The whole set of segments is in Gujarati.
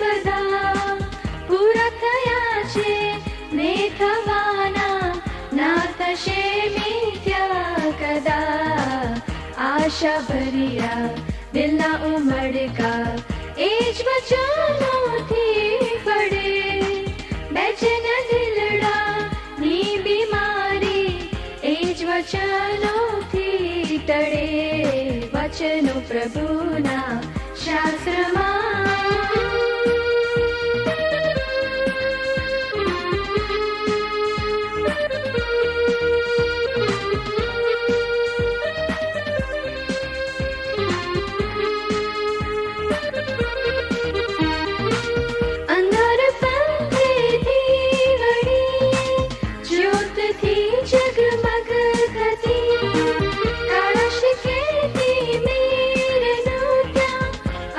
બધા પૂરા થયા છે ને થવાના, ના થશે મિથ્યા કદા. આશા ભર્યા દિલના ઉમળકા એ જ વચનોથી ફળે, બેચેન દિલડા ની બીમારી એ જ વચનોથી ટળે. વચનો પ્રભુના શાસ્ત્રમાં અંધાર પંથેથી વળી જ્યોતથી જગમગ થતી, કાળા શીખેતી મેરનું ત્યાં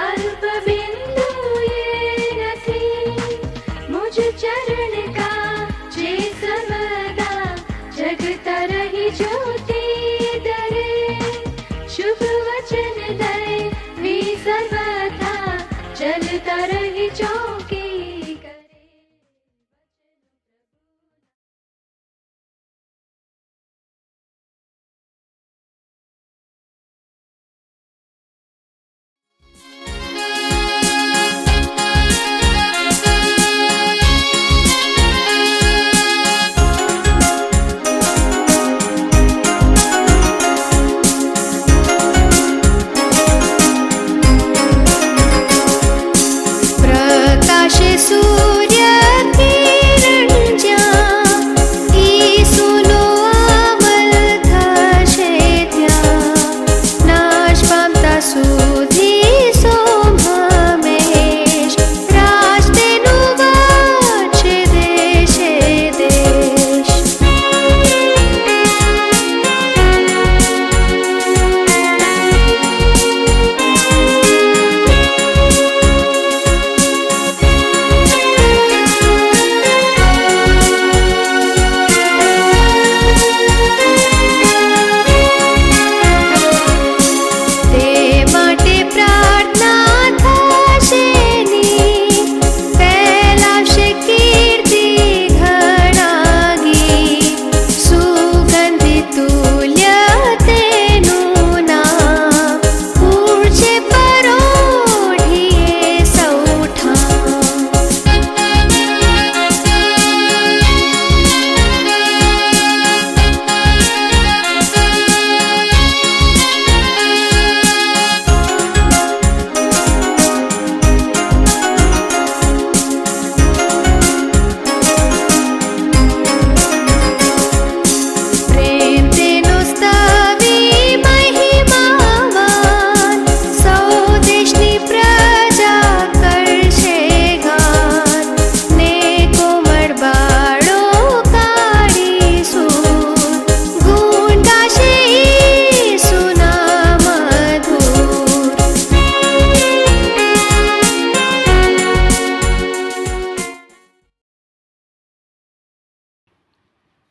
અલ્પ બિંદુએ નથી. મુજ ચરણ કા જે સર્વદા જગતા રહી જ્યોતિ દરે, શુભ વચન દૈવી સર્વથા ચલતા રહી ચોકી કરે. પ્રકાશે સૂર્ય કિરણ જ્યાં, ઈસુનો અમલ થશે ત્યાં. નાશ પામતા સુધી સોમ હંમેશ, રાજ તેનું વધશે દેશે દેશ. તે માટે પ્રાર્થના થશે ની, ફેલાવશે કીર્તિ ઘણાગી. સુગંધિ તુલ્ય તેનું નામ, ઉડશે પરોઢીએ સૌઠાં. પ્રેમ તેનો સ્તવી મહિમાવાન, સૌ દેશની પ્રજા કરશે ગાન. ને કોમળ બાળો કાઢી સૂર, ગુણ ગાશે ઈસુના મધુર.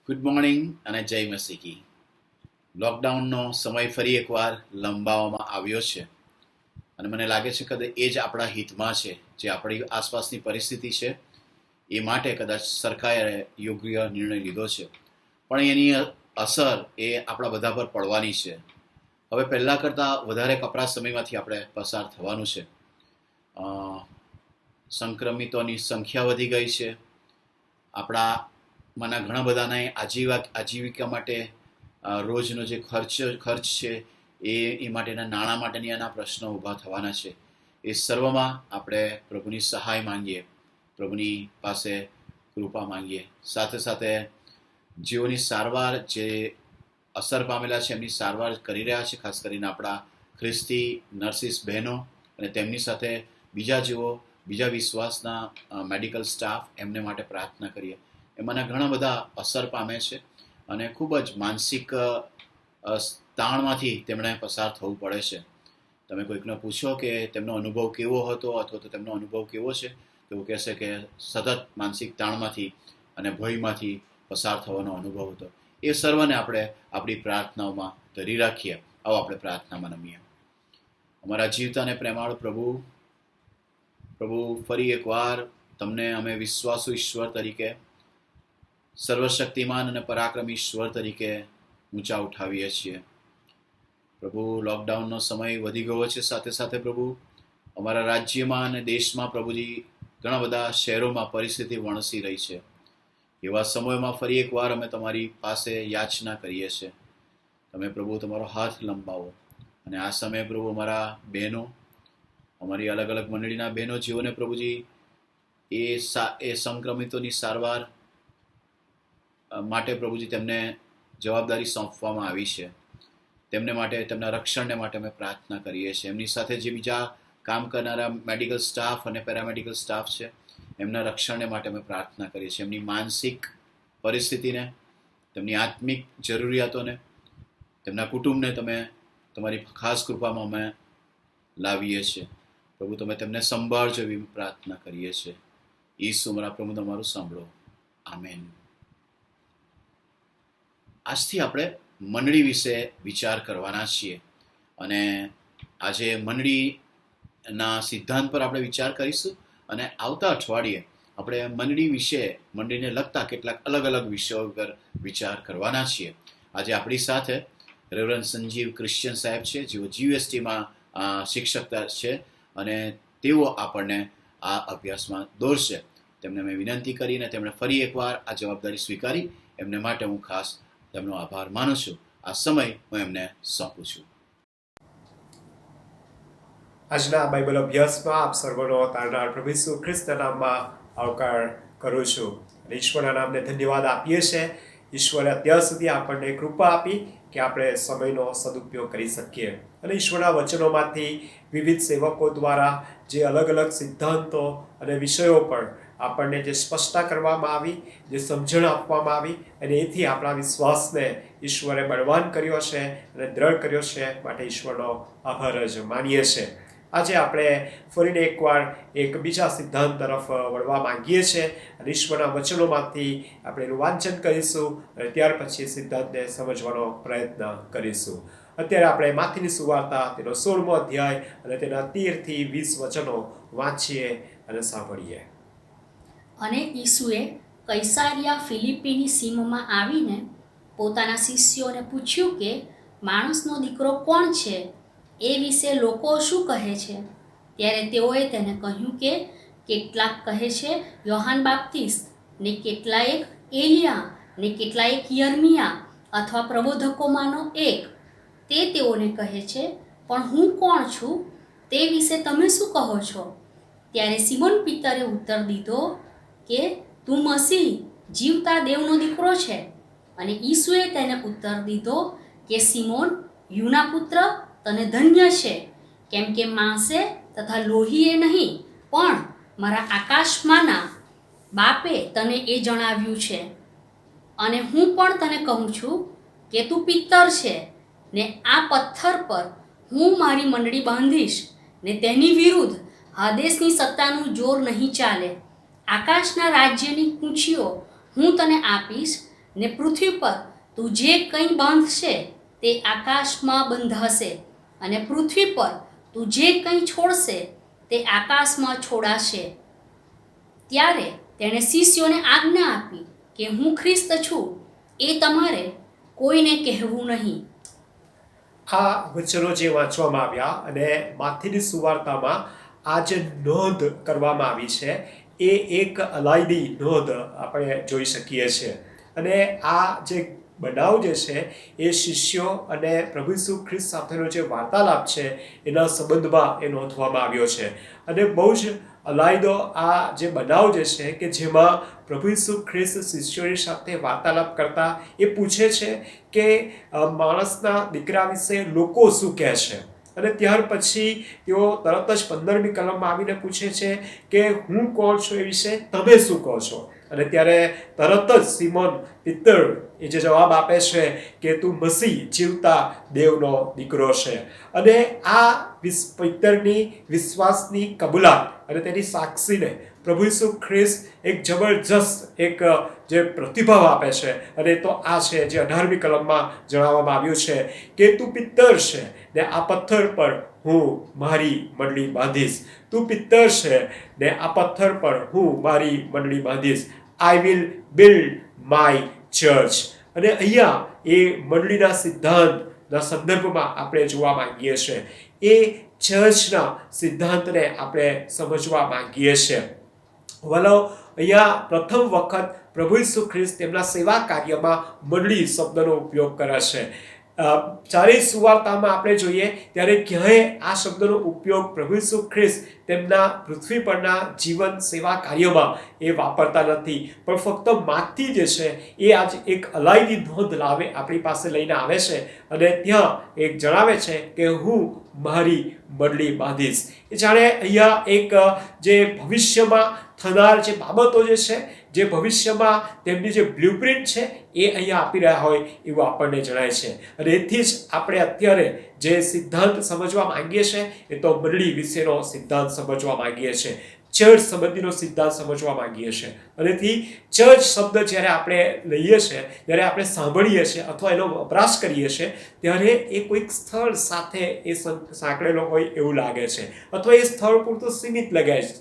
ગુડ મોર્નિંગ અને જય મસીકી. લોકડાઉનનો સમય ફરી એકવાર લંબાવવામાં આવ્યો છે અને મને લાગે છે કે એ જ આપણા હિતમાં છે. જે આપણી આસપાસની પરિસ્થિતિ છે એ માટે કદાચ સરકારે યોગ્ય નિર્ણય લીધો છે, પણ એની અસર એ આપણા બધા પર પડવાની છે. હવે પહેલાં કરતાં વધારે કપરા સમયમાંથી આપણે પસાર થવાનું છે. સંક્રમિતોની સંખ્યા વધી ગઈ છે. આપણામાંના ઘણા બધાને આજીવિકા માટે રોજનો જે ખર્ચ છે એ માટેના નાણાં માટેની આના પ્રશ્નો ઊભા થવાના છે. એ સર્વમાં આપણે પ્રભુની સહાય માંગીએ, પ્રભુની પાસે કૃપા માંગીએ. સાથે સાથે જેઓની સારવાર, જે અસર પામેલા છે એમની સારવાર કરી રહ્યા છે, ખાસ કરીને આપણા ખ્રિસ્તી નર્સિસ બહેનો અને તેમની સાથે બીજા વિશ્વાસના મેડિકલ સ્ટાફ, એમને માટે પ્રાર્થના કરીએ. એમાંના ઘણા બધા અસર પામે છે અને ખૂબ જ માનસિક તાણમાંથી તેમણે પસાર થવું પડે છે. તમે કોઈકને પૂછો કે તેમનો અનુભવ કેવો હતો અથવા તો તેમનો અનુભવ કેવો છે, તો એવું કહેશે કે સતત માનસિક તાણમાંથી અને ભયમાંથી પસાર થવાનો અનુભવ હતો. એ સર્વને આપણે આપણી પ્રાર્થનાઓમાં ધરી રાખીએ. આવો આપણે પ્રાર્થનામાં નમીએ. અમારા જીવતા અને પ્રેમાળ પ્રભુ, પ્રભુ ફરી એકવાર તમને અમે વિશ્વાસુ ઈશ્વર તરીકે, સર્વશક્તિમાન અને પરાક્રમી ઈશ્વર તરીકે ઊંચા ઉઠાવીએ છીએ. પ્રભુ લોકડાઉનનો સમય વધી ગયો છે, સાથે સાથે પ્રભુ અમારા રાજ્યમાં અને દેશમાં પ્રભુજી ઘણા બધા શહેરોમાં પરિસ્થિતિ વણસી રહી છે. એવા સમયમાં ફરી એકવાર અમે તમારી પાસે યાચના કરીએ છીએ. તમે પ્રભુ તમારો હાથ લંબાવો અને આ સમયે પ્રભુ અમારા બહેનો, અમારી અલગ અલગ મંડળીના બહેનો જેઓને પ્રભુજી એ સંક્રમિતોની સારવાર માટે પ્રભુજી તેમને જવાબદારી સોંપવામાં આવી છે, તેમને માટે, તેમના રક્ષણને માટે અમે પ્રાર્થના કરીએ છીએ. એમની સાથે જે બીજા કામ કરનારા મેડિકલ સ્ટાફ અને પેરામેડિકલ સ્ટાફ છે, એમના રક્ષણને માટે અમે પ્રાર્થના કરીએ છીએ. એમની માનસિક પરિસ્થિતિને, તેમની આત્મિક જરૂરિયાતોને, તેમના કુટુંબને તમે તમારી ખાસ કૃપામાં અમે લાવીએ છીએ. પ્રભુ તમે તેમને સંભાળજો એવી પ્રાર્થના કરીએ છીએ. ઈસુ મારા પ્રભુ તમારું સાંભળો. આમેન. આજથી આપણે મંડળી વિશે વિચાર કરવાના છીએ અને આજે મંડળીના સિદ્ધાંત પર આપણે વિચાર કરીશું અને આવતા અઠવાડિયે આપણે મંડળી વિશે, મંડળીને લગતા કેટલાક અલગ અલગ વિષયો પર વિચાર કરવાના છીએ. આજે આપણી સાથે રેવરન્ડ સંજીવ ક્રિશ્ચિયન સાહેબ છે, જેઓ GUSTમાં શિક્ષક છે અને તેઓ આપણને આ અભ્યાસમાં દોરશે. તેમને મેં વિનંતી કરીને તેમણે ફરી એકવાર આ જવાબદારી સ્વીકારી, એમને માટે હું ખાસ તેમનો આભાર માનું છું. આ સમય હું એમને સોંપું છું. આજના બાઇબલ અભ્યાસમાં આપ સર્વનો તારનાર પ્રભુ ઈસુ ખ્રિસ્તના નામમાં આવકાર કરું છું. અને ઈશ્વરના નામને ધન્યવાદ આપીએ છીએ. ઈશ્વરે અત્યાર સુધી આપણને કૃપા આપી કે આપણે સમયનો સદુપયોગ કરી શકીએ અને ઈશ્વરના વચનોમાંથી વિવિધ સેવકો દ્વારા જે અલગ અલગ સિદ્ધાંતો અને વિષયો પર આપણને જે સ્પષ્ટતા કરવામાં આવી, જે સમજણ આપવામાં આવી, અને એથી આપણા વિશ્વાસને ઈશ્વરે બળવાન કર્યો છે અને દ્રઢ કર્યો છે. માટે ઈશ્વરનો આભાર જ માનીએ છીએ. આજે આપણે ફરીને એકવાર એક બીજા સિદ્ધાંત તરફ વળવા માંગીએ છીએ અને ઈશ્વરના વચનોમાંથી આપણે એનું વાંચન કરીશું અને ત્યાર પછી સિદ્ધાંતને સમજવાનો પ્રયત્ન કરીશું. અત્યારે આપણે માથીની સુવાર્તા તેનો 16મો અધ્યાય અને તેના 13 થી 20 વચનો વાંચીએ અને સાંભળીએ. અને ઈસુએ કૈસારિયા ફિલિપ્પીની સીમમાં આવીને પોતાના શિષ્યોને પૂછ્યું કે માણસનો દીકરો કોણ છે, એ વિશે લોકો શું કહે છે? ત્યારે તેઓએ તેને કહ્યું કે કેટલાક કહે છે યોહાન બાપ્તિસ્ત, ને કેટલાયક એલિયા, ને કેટલાયક યર્મિયા અથવા પ્રબોધકોમાંનો એક. તે તેઓને કહે છે, પણ હું કોણ છું તે વિશે તમે શું કહો છો? ત્યારે સિમોન પીતરે ઉત્તર દીધો કે તું મસીહ, જીવતા દેવનો દીકરો છે. અને ઈસુએ તેને ઉત્તર દીધો કે સિમોન, યુના પુત્ર, તને ધન્ય છે, કેમ કે માંસે તથા લોહીએ નહીં, પણ મારા આકાશમાંના બાપે તને એ જણાવ્યું છે. અને હું પણ તને કહું છું કે તું પિત્તર છે, ને આ પથ્થર પર હું મારી મંડળી બાંધીશ, ને તેની વિરુદ્ધ હાદેસની સત્તાનું જોર નહીં ચાલે. આકાશના રાજ્યની કૂંચીઓ હું તને આપીશ, ને પૃથ્વી પર તું જે કંઈ બાંધશે તે આકાશમાં બંધાશે, અને પૃથ્વી પર તું જે કંઈ છોડશે તે આકાશમાં છોડાશે. ત્યારે તેણે શિષ્યોને આજ્ઞા આપી કે હું ખ્રિસ્ત છું, એ તમારે કોઈને કહેવું નહીં. આ વચનો જે વાંચવામાં આવ્યા અને માથીની સુવાર્તામાં આ જે નોંધ કરવામાં આવી છે એ એક અલાયદી નોંધ આપણે જોઈ શકીએ છીએ. અને આ જે બનાવ જે છે એ શિષ્યો અને પ્રભુ ઈસુ ખ્રિસ્ત સાથેનો જે વાર્તાલાપ છે એના સંબંધમાં એ નોંધવામાં આવ્યો છે. અને બહુ જ અલાયદો આ જે બનાવ જે છે કે જેમાં પ્રભુ ઈસુ ખ્રિસ્ત શિષ્યોની સાથે વાર્તાલાપ કરતા એ પૂછે છે કે માણસના દીકરા વિશે લોકો શું કહે છે. અને ત્યાર પછી તેઓ તરત જ 15મી કલમમાં આવીને પૂછે છે કે હું કોણ છું એ વિશે તમે શું કહો છો? અને ત્યારે તરત જ સિમોન તે પિત્તર એ જે જવાબ આપે છે કે તું મસીહ જીવતા દેવનો દીકરો છે. અને આ પિત્તરની વિશ્વાસની કબૂલાત અને તેની સાક્ષીને પ્રભુ ઈસુ ખ્રિસ્ત એક જબરજસ્ત એક જે પ્રતિભાવ આપે છે, અને તો આ છે જે 18મી કલમમાં જણાવવામાં આવ્યું છે કે તું પિત્તર છે ને આ પથ્થર પર હું મારી મંડળી બાંધીશ. તું પિત્તર છે ને આ પથ્થર પર હું મારી મંડળી બાંધીશ. I will build my church. અને અહીંયા એ મંડળીના સિદ્ધાંતના સંદર્ભમાં આપણે જોવા માંગીએ છીએ. એ ચર્ચના સિદ્ધાંતને આપણે સમજવા માંગીએ છીએ. વલો અહીંયા પ્રથમ વખત પ્રભુ ઈસુ ખ્રિસ્ત તેમના સેવા કાર્યમાં મંડળી શબ્દનો ઉપયોગ કરે છે. ચારેય સુવાર્તામાં આપણે જોઈએ ત્યારે ક્યાંય આ શબ્દનો ઉપયોગ પ્રભુ ઈસુ ખ્રિસ્ત તેમના પૃથ્વી પરના જીવન સેવા કાર્યમાં એ વાપરતા નથી, પણ ફક્ત માથી જે છે એ આજ એક અલાયદી નોંધ લાવે આપણી પાસે લઈને આવે છે અને ત્યાં એક જણાવે છે કે હું મારી મંડળી બાંધીશ. એ જાણે અહીંયા એક જે ભવિષ્યમાં થનાર જે બાબતો જે છે, જે ભવિષ્યમાં તેમની જે બ્લુપ્રિન્ટ છે એ અહીંયા આપી રહ્યા હોય એવું આપણને જણાય છે. અને એથી જ આપણે અત્યારે જે સિદ્ધાંત સમજવા માંગીએ છીએ એ તો મંડળી વિશેનો સિદ્ધાંત સમજવા માંગીએ છીએ, ચર્ચ સંબંધીનો સિદ્ધાંત સમજવા માંગીએ છીએ. અને ચર્ચ શબ્દ જ્યારે આપણે લઈએ છીએ, જ્યારે આપણે સાંભળીએ છીએ અથવા એનો વપરાશ કરીએ છીએ ત્યારે એ કોઈક સ્થળ સાથે એ સાંકળેલો હોય એવું લાગે છે, અથવા એ સ્થળ પૂરતું સીમિત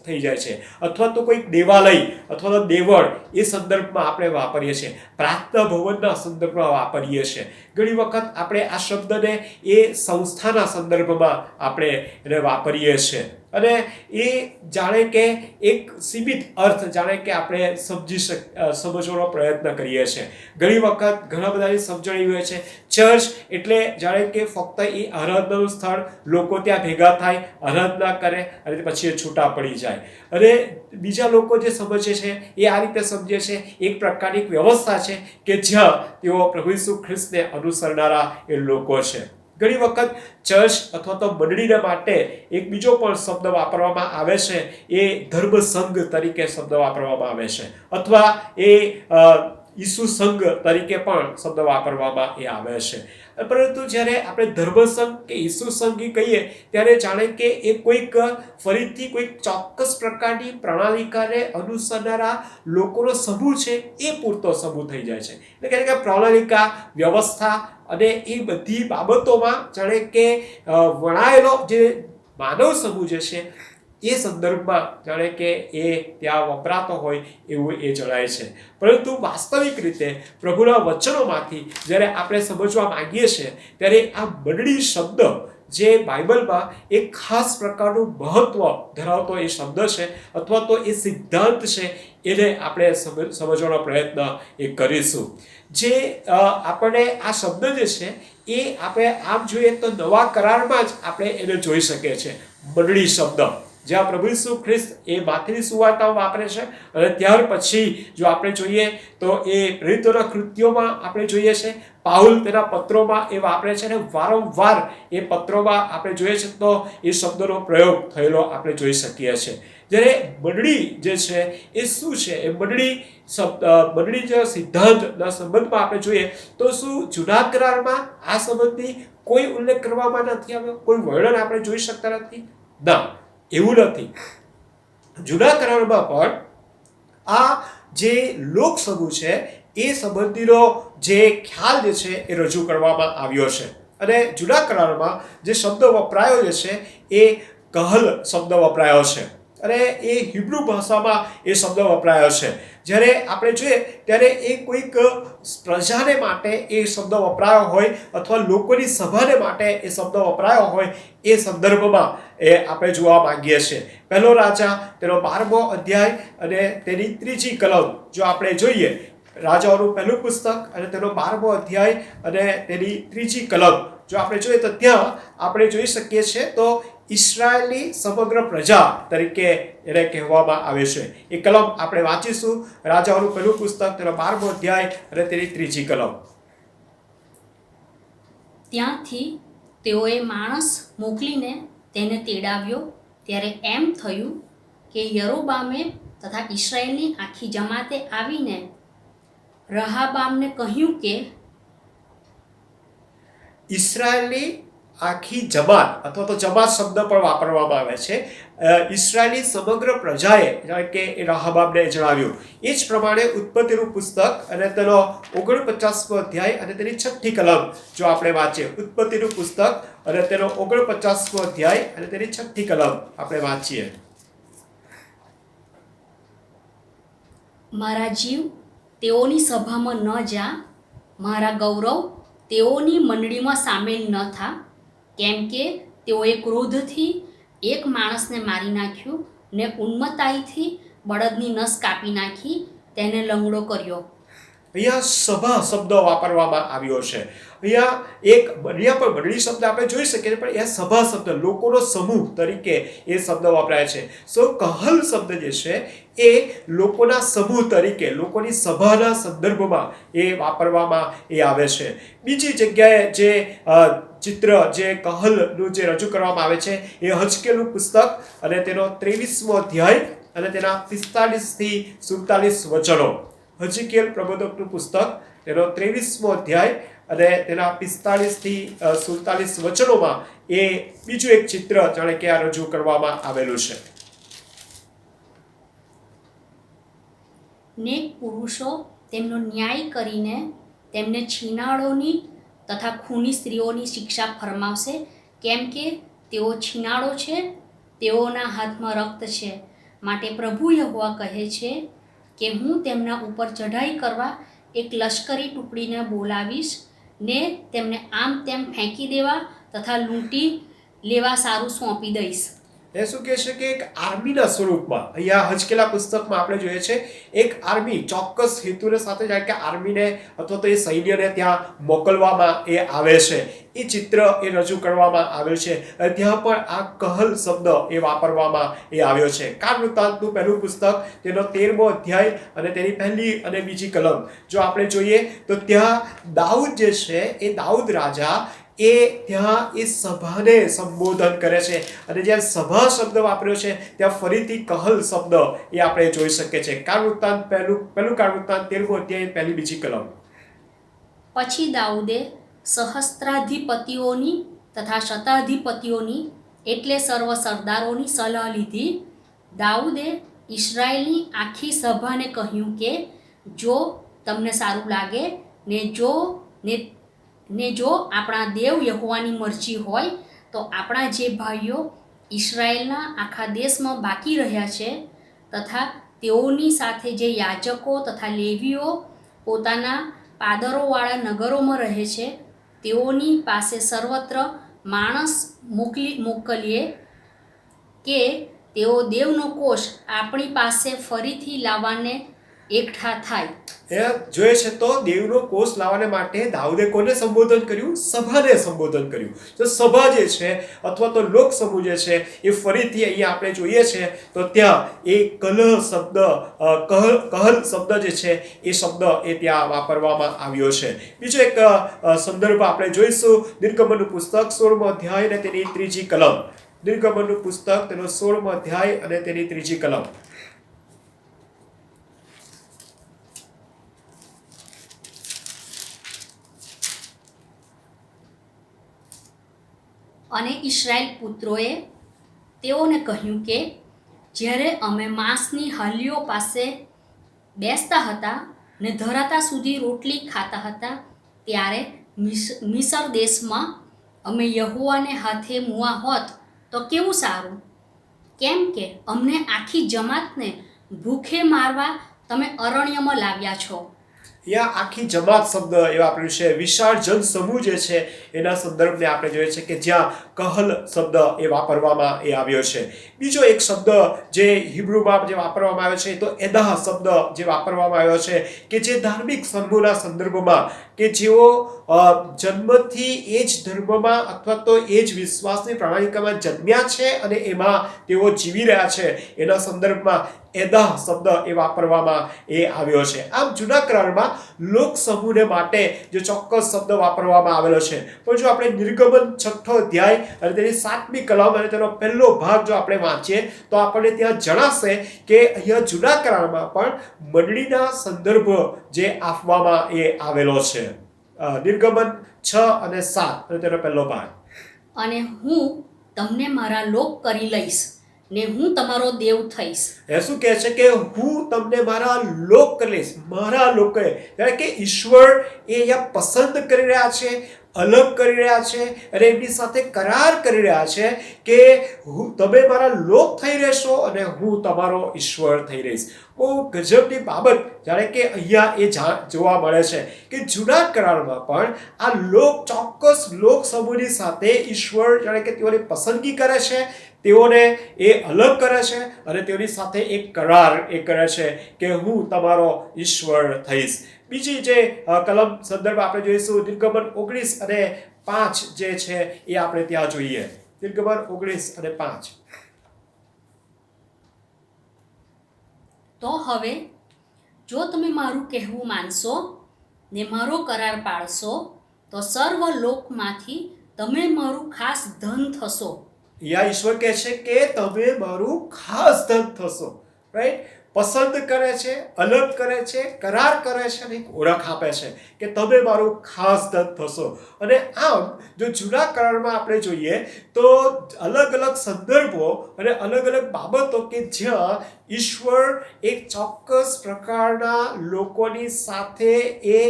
થઈ જાય છે, અથવા તો કોઈક દેવાલય અથવા તો દેવળ એ સંદર્ભમાં આપણે વાપરીએ છીએ, પ્રાર્થના ભવનના સંદર્ભમાં વાપરીએ છીએ. ઘણી વખત આપણે આ શબ્દને એ સંસ્થાના સંદર્ભમાં આપણે એને વાપરીએ છીએ અને એ જાણે કે એક સીમિત અર્થ જાણે કે આપણે સમજવાનો પ્રયત્ન કરીએ છીએ. ઘણી વખત ઘણા બધાની સમજણ એવી હોય છે ચર્ચ એટલે જાણે કે ફક્ત એ આરાધનાનું સ્થળ, લોકો ત્યાં ભેગા થાય, આરાધના કરે અને પછી એ છૂટા પડી જાય. અને બીજા લોકો જે સમજે છે એ આ રીતે સમજે છે એક પ્રકારની વ્યવસ્થા છે કે જ્યાં તેઓ પ્રભુ ઈસુ ખ્રિસ્તને અનુસરનારા એ લોકો છે. ઘણી વખત ચર્ચ અથવા તો મંડળીના માટે એક બીજો પણ શબ્દ વાપરવામાં આવે છે, એ ધર્મ સંઘ તરીકે શબ્દ વાપરવામાં આવે છે, અથવા એ ઈસુ સંઘ તરીકે પણ શબ્દ વાપરવામાં એ આવે છે. પરંતુ જ્યારે આપણે ધર્મસંઘ કે ઈસુ સંઘ કહીએ ત્યારે જાણે કે એ કોઈક ફરીથી કોઈક ચોક્કસ પ્રકારની પ્રણાલિકાને અનુસરનારા લોકોનો સમૂહ છે એ પૂરતો સમૂહ થઈ જાય છે. એટલે કે પ્રણાલિકા, વ્યવસ્થા અને એ બધી બાબતોમાં જાણે કે વણાયેલો જે માનવ સમૂહ જે છે એ સંદર્ભમાં જાણે કે એ ત્યાં વપરાતો હોય એવું એ જણાય છે. પરંતુ વાસ્તવિક રીતે પ્રભુના વચનોમાંથી જ્યારે આપણે સમજવા માંગીએ છીએ ત્યારે આ મંડળી શબ્દ જે બાઇબલમાં એક ખાસ પ્રકારનું મહત્વ ધરાવતો એ શબ્દ છે અથવા તો એ સિદ્ધાંત છે, એને આપણે સમજવાનો પ્રયત્ન એ કરીશું. જે આપણને આ શબ્દ જે છે એ આપણે આમ જોઈએ તો નવા કરારમાં જ આપણે એને જોઈ શકીએ છીએ. મંડળી શબ્દ જ્યાં પ્રભુ ઈસુ ખ્રિસ્ત એ માથેની સુવાર્તાઓ વાપરે છે અને ત્યાર પછી જો આપણે જોઈએ તો એ પ્રેરિતોના કૃત્યોમાં આપણે જોઈએ છે, પાઉલ તેના પત્રોમાં એ વાપરે છે અને વારંવાર એ પત્રોમાં આપણે જોઈએ છે તો એ શબ્દનો પ્રયોગ થયેલો આપણે જોઈ શકીએ છીએ. જ્યારે મંડળી જે છે એ શું છે, એ મંડળી જે સિદ્ધાંતના સંબંધમાં આપણે જોઈએ તો શું જૂના કરારમાં આ સંબંધી કોઈ ઉલ્લેખ કરવામાં નથી આવ્યો, કોઈ વર્ણન આપણે જોઈ શકતા નથી? ના, એવું નથી. જૂના કરારમાં પણ આ જે લોક સમૂહ છે એ સંબંધીનો જે ખ્યાલ જે છે એ રજૂ કરવામાં આવ્યો છે. અને જૂના કરારમાં જે શબ્દ વપરાયો જે છે એ કહલ શબ્દ વપરાયો છે અને એ હિબ્રુ ભાષામાં એ શબ્દ વપરાયો છે. જ્યારે આપણે જોઈએ ત્યારે એ કોઈક પ્રજાને માટે એ શબ્દ વપરાયો હોય અથવા લોકોની સભાને માટે એ શબ્દ વપરાયો હોય એ સંદર્ભમાં એ આપણે જોવા માંગીએ છીએ. પહેલો રાજા તેનો 12મો અધ્યાય અને તેની 3જી કલમ જો આપણે જોઈએ, રાજાઓનું પહેલું પુસ્તક અને તેનો 12મો અધ્યાય અને તેની 3જી કલમ જો આપણે જોઈએ તો ત્યાં આપણે જોઈ શકીએ છીએ તો ઇસ્રાયેલની સમગ્ર પ્રજા તરીકે એને કહેવામાં આવે છે. એ કલમ આપણે વાંચીશું, રાજાઓનું પહેલું પુસ્તક તેનો 12મો અધ્યાય અને તેની 3જી કલમ. ત્યાંથી તેઓએ માણસ મોકલીને તેને તેડાવ્યો. ત્યારે એમ થયું કે યરોબામે તથા ઇસ્રાયેલની આખી જમાતે આવીને રહાબામને કહ્યું કે ઇસરાયેલની આખી જમાત અથવા તો જમાત શબ્દ પણ વાપરવામાં આવે છે. ઇસરાયેલની સમગ્ર પ્રજાએ જાણે કે એ રાહાબામને જણાવ્યું. એ જ પ્રમાણે ઉત્પત્તિનું પુસ્તક અને તેનો 49મો અધ્યાય અને તેની 6ઠ્ઠી કલમ જો આપણે વાંચીએ, ઉત્પત્તિનું પુસ્તક અને તેનો 49મો અધ્યાય અને તેની 6ઠ્ઠી કલમ આપણે વાંચીએ. મારા જીવ, તેઓની સભામાં ન જા, મારા ગૌરવ, તેઓની મંડળીમાં સામેલ ન થા, કેમ કે તેઓએ ક્રોધથી એક માણસને મારી નાખ્યું ને ઉન્મત્તાઈથી બળદની નસ કાપી નાખી, તેને લંગડો કર્યો. અહીંયા સભા શબ્દ વાપરવામાં આવ્યો છે. અહીંયા પણ મંડળી શબ્દ આપણે જોઈ શકીએ પણ એ સભા શબ્દ, લોકોનો સમૂહ તરીકે એ શબ્દ વપરાય છે. કહલ શબ્દ જે છે એ લોકોના સમૂહ તરીકે, લોકોની સભાના સંદર્ભમાં એ વાપરવામાં એ આવે છે. બીજી જગ્યાએ જે ચિત્ર જે કહલનું જે રજૂ કરવામાં આવે છે એ હજકેલનું પુસ્તક અને તેનો 23મો અધ્યાય અને તેના 45 થી 47 વચનો. હજકેલ પ્રબોધકનું પુસ્તક, તેનો 23મો અધ્યાય અને તેના 45 થી 47 વચનોમાં એ બીજું એક ચિત્ર જાણે કે આ રજૂ કરવામાં આવેલું છે. નેક પુરુષો તેમનો ન્યાય કરીને તેમને છીનાળોની તથા ખૂની સ્ત્રીઓની શિક્ષા ફરમાવશે, કેમ કે તેઓ છીનાળો છે, તેઓના હાથમાં રક્ત છે. માટે પ્રભુ યહોવા કહે છે કે હું તેમના ઉપર ચઢાઈ કરવા એક લશ્કરી ટુકડીને બોલાવીશ ને તેમને આમ તેમ ફેંકી દેવા તથા લૂંટી લેવા સારું સોંપી દઈશ. એ શું કહે છે કે એક આર્મીના સ્વરૂપમાં અહીંયા હજકેલા પુસ્તકમાં આપણે જોઈએ છે એક આર્મી ચોક્કસ હેતુને સાથે જાય કે આર્મીને અથવા તો એ સૈન્યને ત્યાં મોકલવામાં એ આવે છે. એ ચિત્ર એ રજૂ કરવામાં આવેલ છે. ત્યાં પણ આ કહલ શબ્દ એ વાપરવામાં એ આવ્યો છે. કાળવૃત્તાંતનું પહેલું પુસ્તક, તેનો 13મો અધ્યાય અને તેની પહેલી અને બીજી કલમ જો આપણે જોઈએ તો ત્યાં દાઉદ જે છે એ દાઉદ રાજા એ ત્યાં એ સભાને સંબોધન કરે છે અને જ્યાં સભા શબ્દ વાપર્યો છે ત્યાં ફરીથી કહલ શબ્દ એ આપણે જોઈ શકીએ છીએ. કાળવૃત્તાંત પહેલું કાળવૃત્તાંત 13મો અધ્યાય પહેલી બીજી કલમ. પછી દાઉદે સહસ્ત્રાધિપતિઓની તથા શતાધિપતિઓની એટલે સર્વ સરદારોની સલાહ લીધી. દાઉદે ઇસરાયેલની આખી સભાને કહ્યું કે જો તમને સારું લાગે ને જો આપણા દેવ યહોવાની મરજી હોય તો આપણા જે ભાઈઓ ઇસરાયેલના આખા દેશમાં બાકી રહ્યા છે તથા તેઓની સાથે જે યાજકો તથા લેવીઓ પોતાના પાદરોવાળા નગરોમાં રહે છે તેઓની પાસે સર્વત્ર માણસ મોકલીએ કે તેઓ દેવનો કોષ આપણી પાસે ફરીથી લાવવાને એકઠા થાય. એ જોઈએ છે તો દેવનો કોષ લાવવાને માટે દાઉદે કોને સંબોધન કર્યું? સભાને સંબોધન કર્યું. તો સભા જે છે અથવા તો લોક સમૂહ જે છે એ ફરીથી અહીંયા આપણે જોઈએ છે તો ત્યાં એ કહલ શબ્દ જે છે એ શબ્દ એ ત્યાં વાપરવામાં આવ્યો છે. બીજો એક સંદર્ભ આપણે જોઈશું, નિર્ગમનનું પુસ્તક 16મો અધ્યાય અને તેની 3જી કલમ. નિર્ગમનનું પુસ્તક, તેનો 16મો અધ્યાય અને તેની 3જી કલમ. અને ઇસરાયેલ પુત્રોએ તેઓને કહ્યું કે જ્યારે અમે માંસની હાલીઓ પાસે બેસતા હતા ને ધરાતા સુધી રોટલી ખાતા હતા ત્યારે મિસર દેશમાં અમે યહોવાને હાથે મુઆ હોત તો કેવું સારું, કેમ કે અમને આખી જમાતને ભૂખે મારવા તમે અરણ્યમાં લાવ્યા છો. યા આખી જમાત શબ્દ એ વાપર્યું છે. વિશાળ જન સમૂહ જે છે એના સંદર્ભને આપણે જોઈએ છે કે જ્યાં કહલ શબ્દ એ વાપરવામાં એ આવ્યો છે. બીજો એક શબ્દ જે હિબ્રુમાં જે વાપરવામાં આવ્યો છે તો એદાહ શબ્દ જે વાપરવામાં આવ્યો છે કે જે ધાર્મિક સમૂહના સંદર્ભમાં કે જેઓ જન્મથી એ જ ધર્મમાં અથવા તો એ જ વિશ્વાસની પ્રણાલિકામાં જન્મ્યા છે અને એમાં તેઓ જીવી રહ્યા છે એના સંદર્ભમાં એદાહ શબ્દ એ વાપરવામાં એ આવ્યો છે. આમ જૂના કરારમાં લોક સમૂહને માટે જે ચોક્કસ શબ્દ વાપરવામાં આવેલો છે. પણ જો આપણે નિર્ગમન 6ઠો અધ્યાય અને તેની 7મી કલમ અને તેનો પહેલો ભાગ જો આપણે વાંચીએ તો આપણને ત્યાં જણાશે કે અહીંયા જૂના કરારમાં પણ મંડળીના સંદર્ભ જે આપવામાં એ આવેલો છે. નિર્ગમન 6 અને 7 અને તેનો પહેલો ભાગ. અને હું તમને મારા લોક કરી લઈશ ને હું તમારો દેવ થઈશ. એ શું કહે છે કે હું તમને મારા લોક કરી લઈશ. મારા લોકો, એટલે કે ઈશ્વર એ અહીંયા પસંદ કરી રહ્યા છે, અલગ કરી રહ્યા છે અને એમની સાથે કરાર કરી રહ્યા છે કે તમે મારા લોક થઈ રહેશો અને હું તમારો ઈશ્વર થઈ રહીશ. બહુ ગજબની બાબત જાણે કે અહીંયા એ જોવા મળે છે કે જૂના કરારમાં પણ આ લોક ચોક્કસ લોક સમૂહની સાથે ઈશ્વર જાણે કે તેઓની પસંદગી કરે છે, તેઓને એ અલગ કરે છે અને તેઓની સાથે એક કરાર એ કરે છે કે હું તમારો ઈશ્વર થઈશ. બીજી જે કલમ સંદર્ભ આપણે જોઈશું નિર્ગમન 19 અને 5 જે છે એ આપણે ત્યાં જોઈએ. નિર્ગમન 19 અને 5. તો હવે જો તમે મારું કહેવું માનશો ને મારો કરાર પાળશો તો સર્વ લોકમાંથી તમે મારું ખાસ ધન થશો. યા ઈશ્વર કહે છે કે તમે મારું ખાસ ધન થશો. રાઈટ? પસંદ કરે છે, અલગ કરે છે, કરાર કરે છે અને એક ઓળખ આપે છે કે તમે મારું ખાસ ધન થશો. અને આમ જો જૂના કરારમાં આપણે જોઈએ તો અલગ અલગ સંદર્ભો અને અલગ અલગ બાબતો કે જ્યાં ઈશ્વર એક ચોક્કસ પ્રકારના લોકોની સાથે એ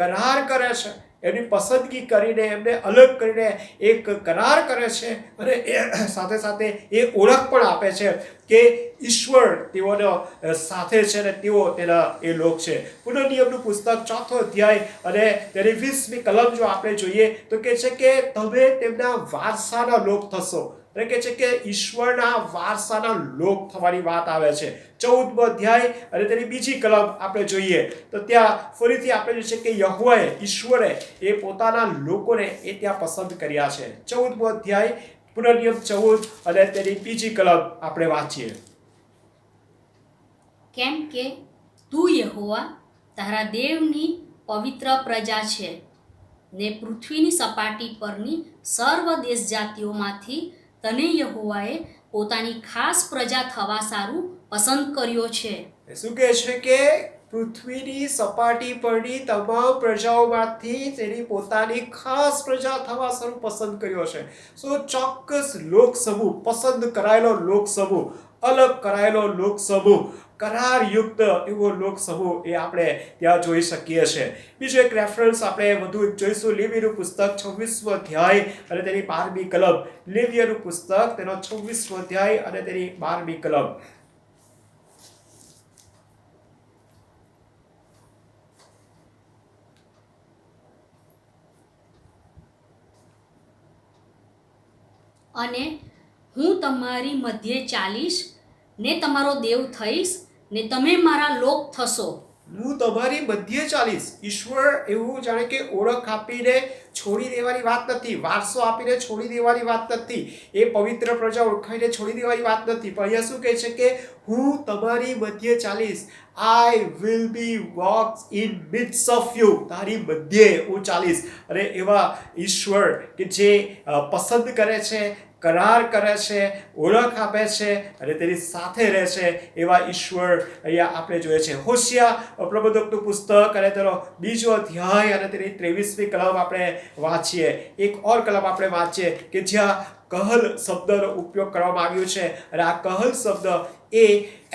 કરાર કરે છે, એની પસંદગી કરીને એમને અલગ કરીને એક કરાર કરે છે અને એ સાથે સાથે એ ઓળખ પણ આપે છે કે ઈશ્વર તેઓનો સાથે છે અને તેઓ તેના એ લોક છે. પુનર્નિયમનું પુસ્તક 4થો અધ્યાય અને તેની 20મી કલમ જો આપણે જોઈએ તો કહે છે કે તમે તેમના વારસાના લોક થશો. એટલે કે છે કે ઈશ્વરના વારસાના લોક થવાની વાત આવે છે. 14મો અધ્યાય અને તેની બીજી કલમ આપણે જોઈએ તો ત્યાં ફરીથી આપણે જોઈએ છે કે યહોવાએ, ઈશ્વરે એ પોતાના લોકોને એ ત્યાં પસંદ કર્યા છે. 14મો અધ્યાય પુનર્નિયમ 14 અને તેની બીજી કલમ આપણે વાંચીએ. કેમ કે તું યહોવા તારા દેવની પવિત્ર પ્રજા છે ને પૃથ્વીની સપાટી પરની સર્વ દેશ જાતિઓમાંથી તને યહોવાએ પોતાની ખાસ પ્રજા થવા સારું પસંદ કર્યો છે. શું કહે છે કે પૃથ્વીની સપાટી પરની તમામ પ્રજાઓમાંથી તેની પોતાની ખાસ પ્રજા થવા સારું પસંદ કર્યો છે. ચોક્કસ લોક સમૂહ, પસંદ કરાયેલો લોક સમૂહ, અલગ કરાયેલો લોક સમૂહ, કરારયુક્ત એવો લોક સમૂહ એ આપણે ત્યાં જોઈ શકીએ છીએ. બીજો એક રેફરન્સ આપણે વધુ જોઈશું. લેવીયનું પુસ્તક 26મો અધ્યાય અને તેની 12મી કલમ. લેવીયનું પુસ્તક તેનો 26મો અધ્યાય અને તેની 12મી કલમ. અને હું તમારી મધ્યે ચાલીશ ને તમારો દેવ થઈશ ને તમે મારા લોક થશો. હું તમારી મધ્યે ચાલીશ. ઈશ્વર એવું જાણે કે ઓળખ આપીને છોડી દેવાની વાત નથી, વારસો આપીને છોડી દેવાની વાત નથી, એ પવિત્ર પ્રજા ઓળખાઈને છોડી દેવાની વાત નથી. પણ અહીંયા શું કહે છે કે હું તમારી મધ્યે ચાલીશ. I will be walks in midst of you. તારી મધ્યે હું ચાલીશ. અને એવા ઈશ્વર કે જે પસંદ કરે છે, કરાર કરે છે, ઓળખ આપે છે અને તેની સાથે રહે છે, એવા ઈશ્વર અહીંયા આપણે જોઈએ છે. હોશિયા પ્રબોધકનું પુસ્તક અને તેનો 2જો અધ્યાય અને તેની 23મી કલમ આપણે વાંચીએ. એક ઓર કલમ આપણે વાંચીએ કે જ્યાં કહલ શબ્દનો ઉપયોગ કરવામાં આવ્યો છે અને આ કહલ શબ્દ એ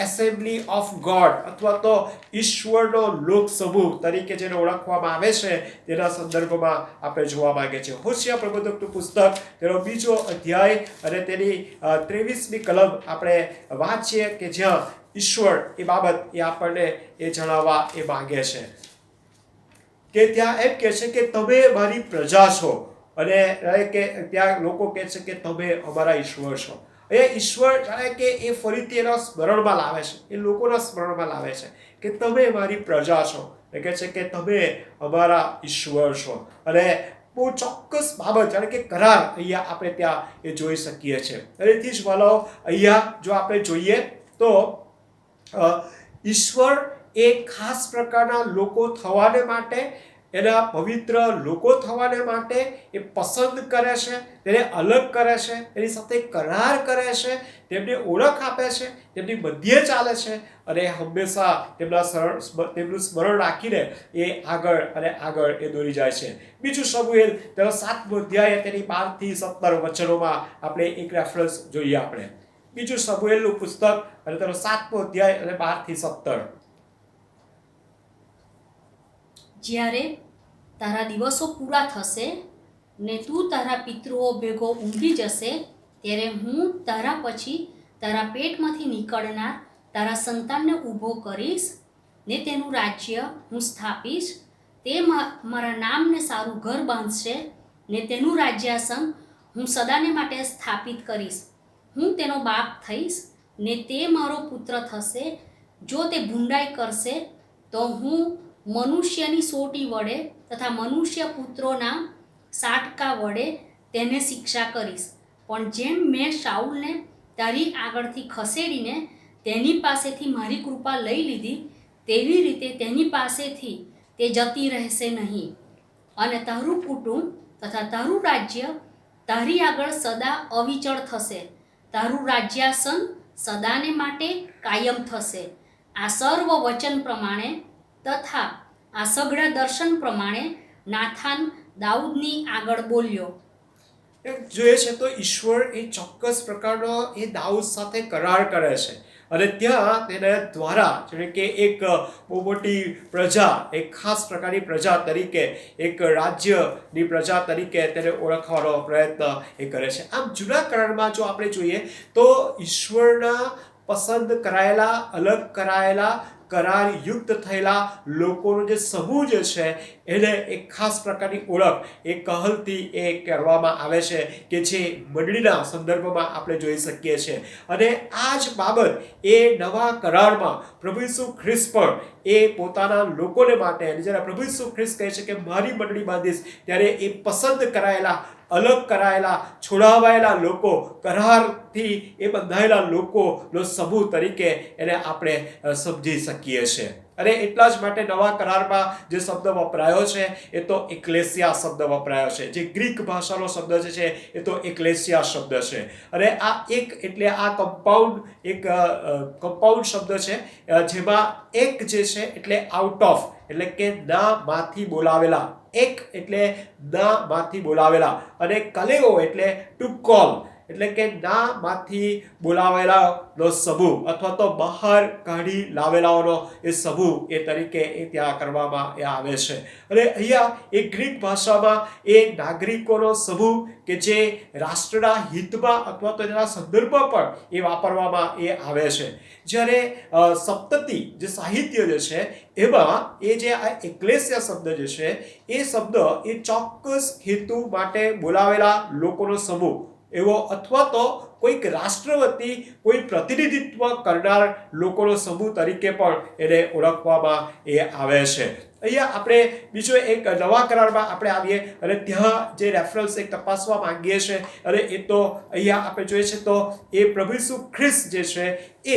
એસેમ્બલી ઓફ ગોડ અથવા તો ઈશ્વરનો લોક સમૂહ તરીકે જેને ઓળખવામાં આવે છે તેના સંદર્ભમાં આપણે જોવા માંગે છે. હોશિયા પ્રબોધકનું પુસ્તક તેનો 2જો અધ્યાય અને તેની 23મી કલમ આપણે વાંચીએ કે જ્યાં ઈશ્વર એ બાબત એ આપણને એ જણાવવા એ માંગે છે કે ત્યાં એમ કહે છે કે તમે મારી પ્રજા છો અને કે ત્યાં લોકો કહે છે કે તમે અમારા ઈશ્વર છો. એ ઈશ્વર જાણે કે એ ફરીથી એના સ્મરણમાં લાવે છે, એ લોકોના સ્મરણમાં લાવે છે કે તમે મારી પ્રજા છો. એ કહે છે કે તમે અમારા ઈશ્વર છો. અને બહુ ચોક્કસ બાબત જાણે કે કરાર અહીંયા આપણે ત્યાં એ જોઈ શકીએ છીએ. એથી જ વાલો અહીંયા જો આપણે જોઈએ તો ઈશ્વર એ ખાસ પ્રકારના લોકો થવાને માટે, એના પવિત્ર લોકો થવાને માટે એ પસંદ કરે છે, તેને અલગ કરે છે, એની સાથે કરાર કરે છે, તેમને ઓળખ આપે છે, તેમની મધ્યે ચાલે છે અને હંમેશા તેમનું સ્મરણ રાખીને એ આગળ અને આગળ એ દોરી જાય છે. બીજું શમુએલ તેનો 7મો અધ્યાય તેની 12 થી 17 વચનોમાં આપણે એક રેફરન્સ જોઈએ. આપણે બીજું શમુએલનું પુસ્તક અને તેનો 7મો અધ્યાય અને 12 થી 17. જ્યારે તારા દિવસો પૂરા થશે ને તું તારા પિતૃઓ ભેગો ઊંઘી જશે, ત્યારે હું તારા પછી તારા પેટમાંથી નીકળનાર તારા સંતાનને ઊભો કરીશ ને તેનું રાજ્ય હું સ્થાપીશ. તે મારા નામને સારું ઘર બાંધશે ને તેનું રાજ્યાસન હું સદાને માટે સ્થાપિત કરીશ. હું તેનો બાપ થઈશ ને તે મારો પુત્ર થશે. જો તે ભૂંડાઈ કરશે તો હું મનુષ્યની સોટી વડે તથા મનુષ્ય પુત્રોના સાટકા વડે તેને શિક્ષા કરીશ. પણ જેમ મેં શાઉલને તારી આગળથી ખસેડીને તેની પાસેથી મારી કૃપા લઈ લીધી, તેવી રીતે તેની પાસેથી તે જતી રહેશે નહીં. અને તારું કુટુંબ તથા તારું રાજ્ય તારી આગળ સદા અવિચળ થશે. તારું રાજ્યાસન સદાને માટે કાયમ થશે. આ સર્વ વચન પ્રમાણે તથા આ સઘળા દર્શન પ્રમાણે નાથાન દાઉદની આગળ બોલ્યો. જોઈએ છે તો ઈશ્વર એ ચોક્કસ પ્રકારનો એ દાઉદ સાથે કરાર કરે છે અને ત્યાં તેના દ્વારા જેને કે એક બહુ મોટી પ્રજા, એક ખાસ પ્રકારની પ્રજા તરીકે, એક રાજ્યની પ્રજા તરીકે તેને ઓળખવાનો પ્રયત્ન એ કરે છે. આમ જૂના કરારમાં જો આપણે જોઈએ તો ઈશ્વરના પસંદ કરાયેલા, અલગ કરાયેલા, કરાર યુક્ત થયેલા લોકોનો જે સમૂહ જે છે એને એક ખાસ પ્રકારની ઓળખ એ કહલથી એ કરવામાં આવે છે કે જે મંડળીના સંદર્ભમાં આપણે જોઈ શકીએ છીએ. અને આ જ બાબત એ નવા કરારમાં પ્રભુ ઈસુ ખ્રિસ્ત પણ એ પોતાના લોકોને માટે, જ્યારે પ્રભુ ઈસુ ખ્રિસ્ત કહે છે કે મારી મંડળી બાંધીશ, ત્યારે એ પસંદ કરાયેલા, અલગ કરાયેલા, છોડાવાયેલા લોકો, કરારથી એ બંધાયેલા લોકોનો સમૂહ તરીકે એને આપણે સમજી શકીએ છીએ. અને એટલા જ માટે નવા કરારમાં જે શબ્દ વપરાયો છે એ તો એક્લેસિયા શબ્દ વપરાયો છે. જે ગ્રીક ભાષાનો શબ્દ જે છે એ તો એક્લેસિયા શબ્દ છે. અને આ એક એટલે આ કમ્પાઉન્ડ શબ્દ છે, જેમાં એક જે છે એટલે આઉટ ઓફ, એટલે કે ના માંથી બોલાવેલા, એક એટલે ના માંથી બોલાવેલા, અને કલેઓ એટલે ટુ કોલ, એટલે કે ના માંથી બોલાવેલાનો સમૂહ અથવા તો બહાર કાઢી લાવેલાઓનો એ સમૂહ એ તરીકે એ ત્યાં કરવામાં આવે છે. અને અહીંયા એ ગ્રીક ભાષામાં એ નાગરિકોનો સમૂહ કે જે રાષ્ટ્રના હિતમાં અથવા તો તેના સંદર્ભમાં પણ એ વાપરવામાં એ આવે છે. જ્યારે સપ્તતિ જે સાહિત્ય જે છે એમાં એ જે આ એક્લેસિયા શબ્દ જે છે એ શબ્દ એ ચોક્કસ હેતુ માટે બોલાવેલા લોકોનો સમૂહ એવો અથવા તો કોઈક રાષ્ટ્ર વતી કોઈ પ્રતિનિધિત્વ કરનાર લોકોનો સમૂહ તરીકે પણ એને ઓળખવામાં એ આવે છે. અહીંયા આપણે બીજો એક નવા કરારમાં આપણે આવીએ અને ત્યાં જે રેફરન્સ એક તપાસવા માંગીએ છીએ, અને એ તો અહીંયા આપણે જોઈએ છે તો એ પ્રભુ ઈસુ ખ્રિસ્ત જે છે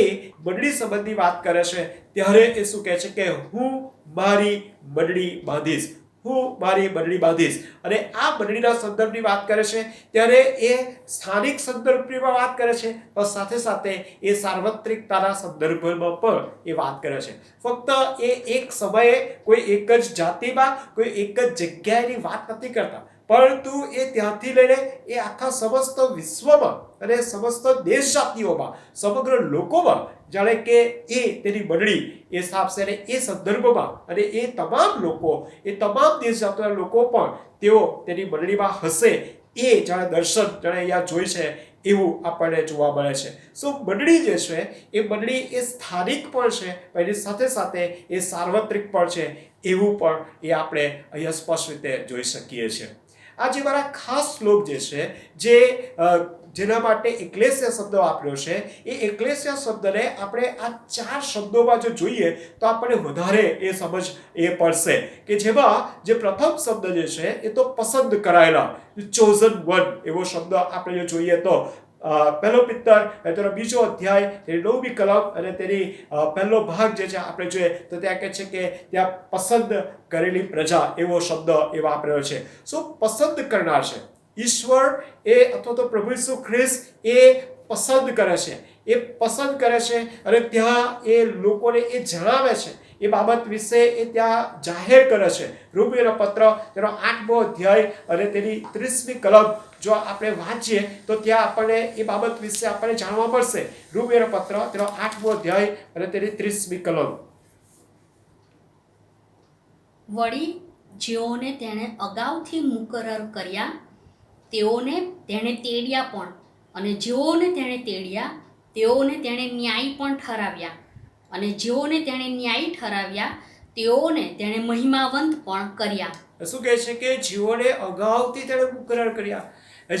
એ મંડળી સંબંધી વાત કરે છે. ત્યારે એ શું કહે છે કે હું મારી મંડળી બાંધીશ, હું મારી મંડળી બાંધીશ. અને આ મંડળીના સંદર્ભની વાત કરે છે ત્યારે એ સ્થાનિક સંદર્ભની વાત કરે છે, પણ સાથે સાથે એ સાર્વત્રિકતાના સંદર્ભમાં પણ એ વાત કરે છે. ફક્ત એ એક સમયે કોઈ એક જ જાતિમાં, કોઈ એક જ જગ્યાએની વાત નથી કરતા, પરંતુ એ ત્યાંથી લઈને એ આખા સમસ્ત વિશ્વમાં અને સમસ્ત દેશ જાતિઓમાં, સમગ્ર લોકોમાં જાણે કે એ તેની મંડળી એ સ્થાપશે. અને એ સંદર્ભમાં અને એ તમામ લોકો, એ તમામ દેશ જાતિના લોકો પણ તેઓ તેની મંડળીમાં હશે, એ જાણે દર્શન જાણે અહીંયા જોઈ છે એવું આપણને જોવા મળે છે. સો મંડળી જે છે એ મંડળી એ સ્થાનિક પણ છે, પણ એની સાથે સાથે એ સાર્વત્રિક પણ છે, એવું પણ એ આપણે અહીંયા સ્પષ્ટ રીતે જોઈ શકીએ છીએ. આ જે મારા ખાસ શ્લોક જે છે જેના માટે એક્લેસિયા શબ્દ વાપર્યો છે, એ એક્લેસિયા શબ્દને આપણે આ 4 શબ્દોમાં જો જોઈએ તો આપણને વધારે એ સમજ એ પડશે કે જેમાં જે પ્રથમ શબ્દ જે છે એ તો પસંદ કરાયેલા, ચોઝન વન એવો શબ્દ આપણે જો જોઈએ તો પહેલો પિત્તર તેનો બીજો અધ્યાય તેની 9મી કલમ અને તેની પહેલો ભાગ જે છે આપણે જોઈએ તો ત્યાં કહે છે કે ત્યાં પસંદ કરેલી પ્રજા એવો શબ્દ એ વાપર્યો છે. શું પસંદ કરનાર છે ઈશ્વર એ અથવા તો પ્રભુ ઈસુ ખ્રિસ્ત એ પસંદ કરે છે, એ પસંદ કરે છે અને ત્યાં એ લોકોને એ જણાવે છે, એ બાબત વિશે એ ત્યાં જાહેર કરે છે. રોમીયોનો પત્ર તેનો 8મો અધ્યાય અને તેની 30મી કલમ જો આપણે વાંચીએ તો ત્યાં આપણને એ બાબત વિશે આપણને જાણવા મળશે. રોમીયોનો પત્ર તેનો 8મો અધ્યાય અને તેની 30મી કલમ. વળી જેઓને તેણે અગાઉથી મુકરર કર્યા તેઓને તેણે તેડ્યા પણ, અને જેઓને તેણે તેડ્યા તેઓને તેણે ન્યાયી પણ ઠરાવ્યા, અને જેઓને તેણે ન્યાયી ઠરાવ્યા તેઓને તેણે મહિમાવંત પણ કર્યા. શું કહે છે કે જેઓને અગાઉથી તેણે મુકરર કર્યા,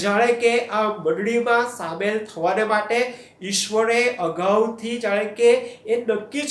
જાણે કે આ મંડળીમાં સામેલ થવાને માટે ઈશ્વરે અગાઉથી જાણે કે એ નક્કી જ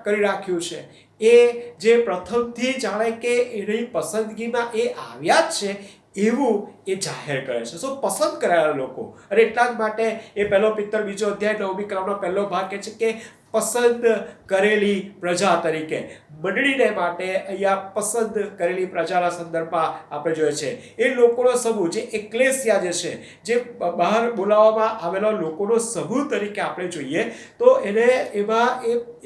કરી રાખ્યું છે. એ જે પ્રથમથી જાણે કે એની પસંદગીમાં એ આવ્યા જ છે એવું એ જાહેર કરે છે. શું પસંદ કરાયેલા લોકો, અને એટલા જ માટે એ પહેલો પિત્તર બીજો અધ્યાય 9મી કલમનો પહેલો ભાગ કહે છે કે પસંદ કરેલી પ્રજા તરીકે. મંડળીને માટે અહીંયા પસંદ કરેલી પ્રજાના સંદર્ભમાં આપણે જોઈએ છે એ લોકોનો સમૂહ જે એક્લેસિયા જે છે, જે બહાર બોલાવવામાં આવેલા લોકોનો સમૂહ તરીકે આપણે જોઈએ તો એને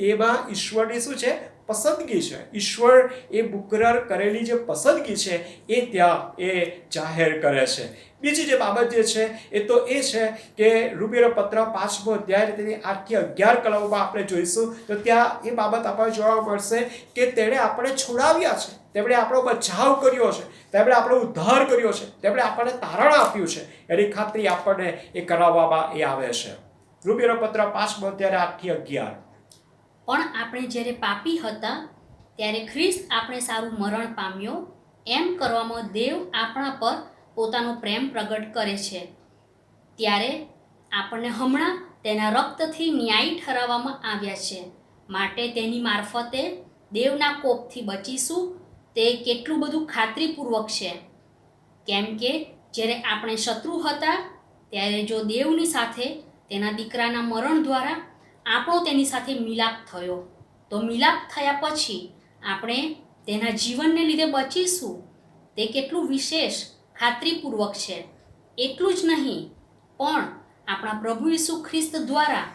એમાં ઈશ્વરની શું છે પસંદગી છે. ઈશ્વર એ મુકરર કરેલી જે પસંદગી છે એ ત્યાં એ જાહેર કરે છે. બીજી જે બાબત જે છે એ તો એ છે કે રોમીયોનો પત્ર 5મો અધ્યાય તેની 8 થી 11 કલમોમાં આપણે જોઈશું તો ત્યાં એ બાબત આપણને જોવા મળશે કે તેણે આપણે છોડાવ્યા છે, તેમણે આપણો બચાવ કર્યો છે, તેમણે આપણો ઉદ્ધાર કર્યો છે, તેમણે આપણને તારણ આપ્યું છે, એની ખાતરી આપણને એ કરાવવામાં એ આવે છે. રોમીયોનો પત્ર 5મો અધ્યાય 8 થી 11. પણ આપણે જ્યારે પાપી હતા ત્યારે ખ્રિસ્ત આપણે સારું મરણ પામ્યો એમ કરવામાં દેવ આપણા પર પોતાનો પ્રેમ પ્રગટ કરે છે. ત્યારે આપણને હમણાં તેના રક્તથી ન્યાયી ઠરાવવામાં આવ્યા છે, માટે તેની મારફતે દેવના કોપથી બચીશું તે કેટલું બધું ખાતરીપૂર્વક છે. કેમ કે જ્યારે આપણે શત્રુ હતા ત્યારે જો દેવની સાથે તેના દીકરાના મરણ દ્વારા આપણો તેની સાથે મિલાપ થયો તો મિલાપ થયા પછી આપણે તેના જીવનને લીધે બચીશું તે કેટલું વિશેષ ખાતરીપૂર્વક છે. એટલું જ નહીં પણ આપણા પ્રભુ ઈસુ ખ્રિસ્ત દ્વારા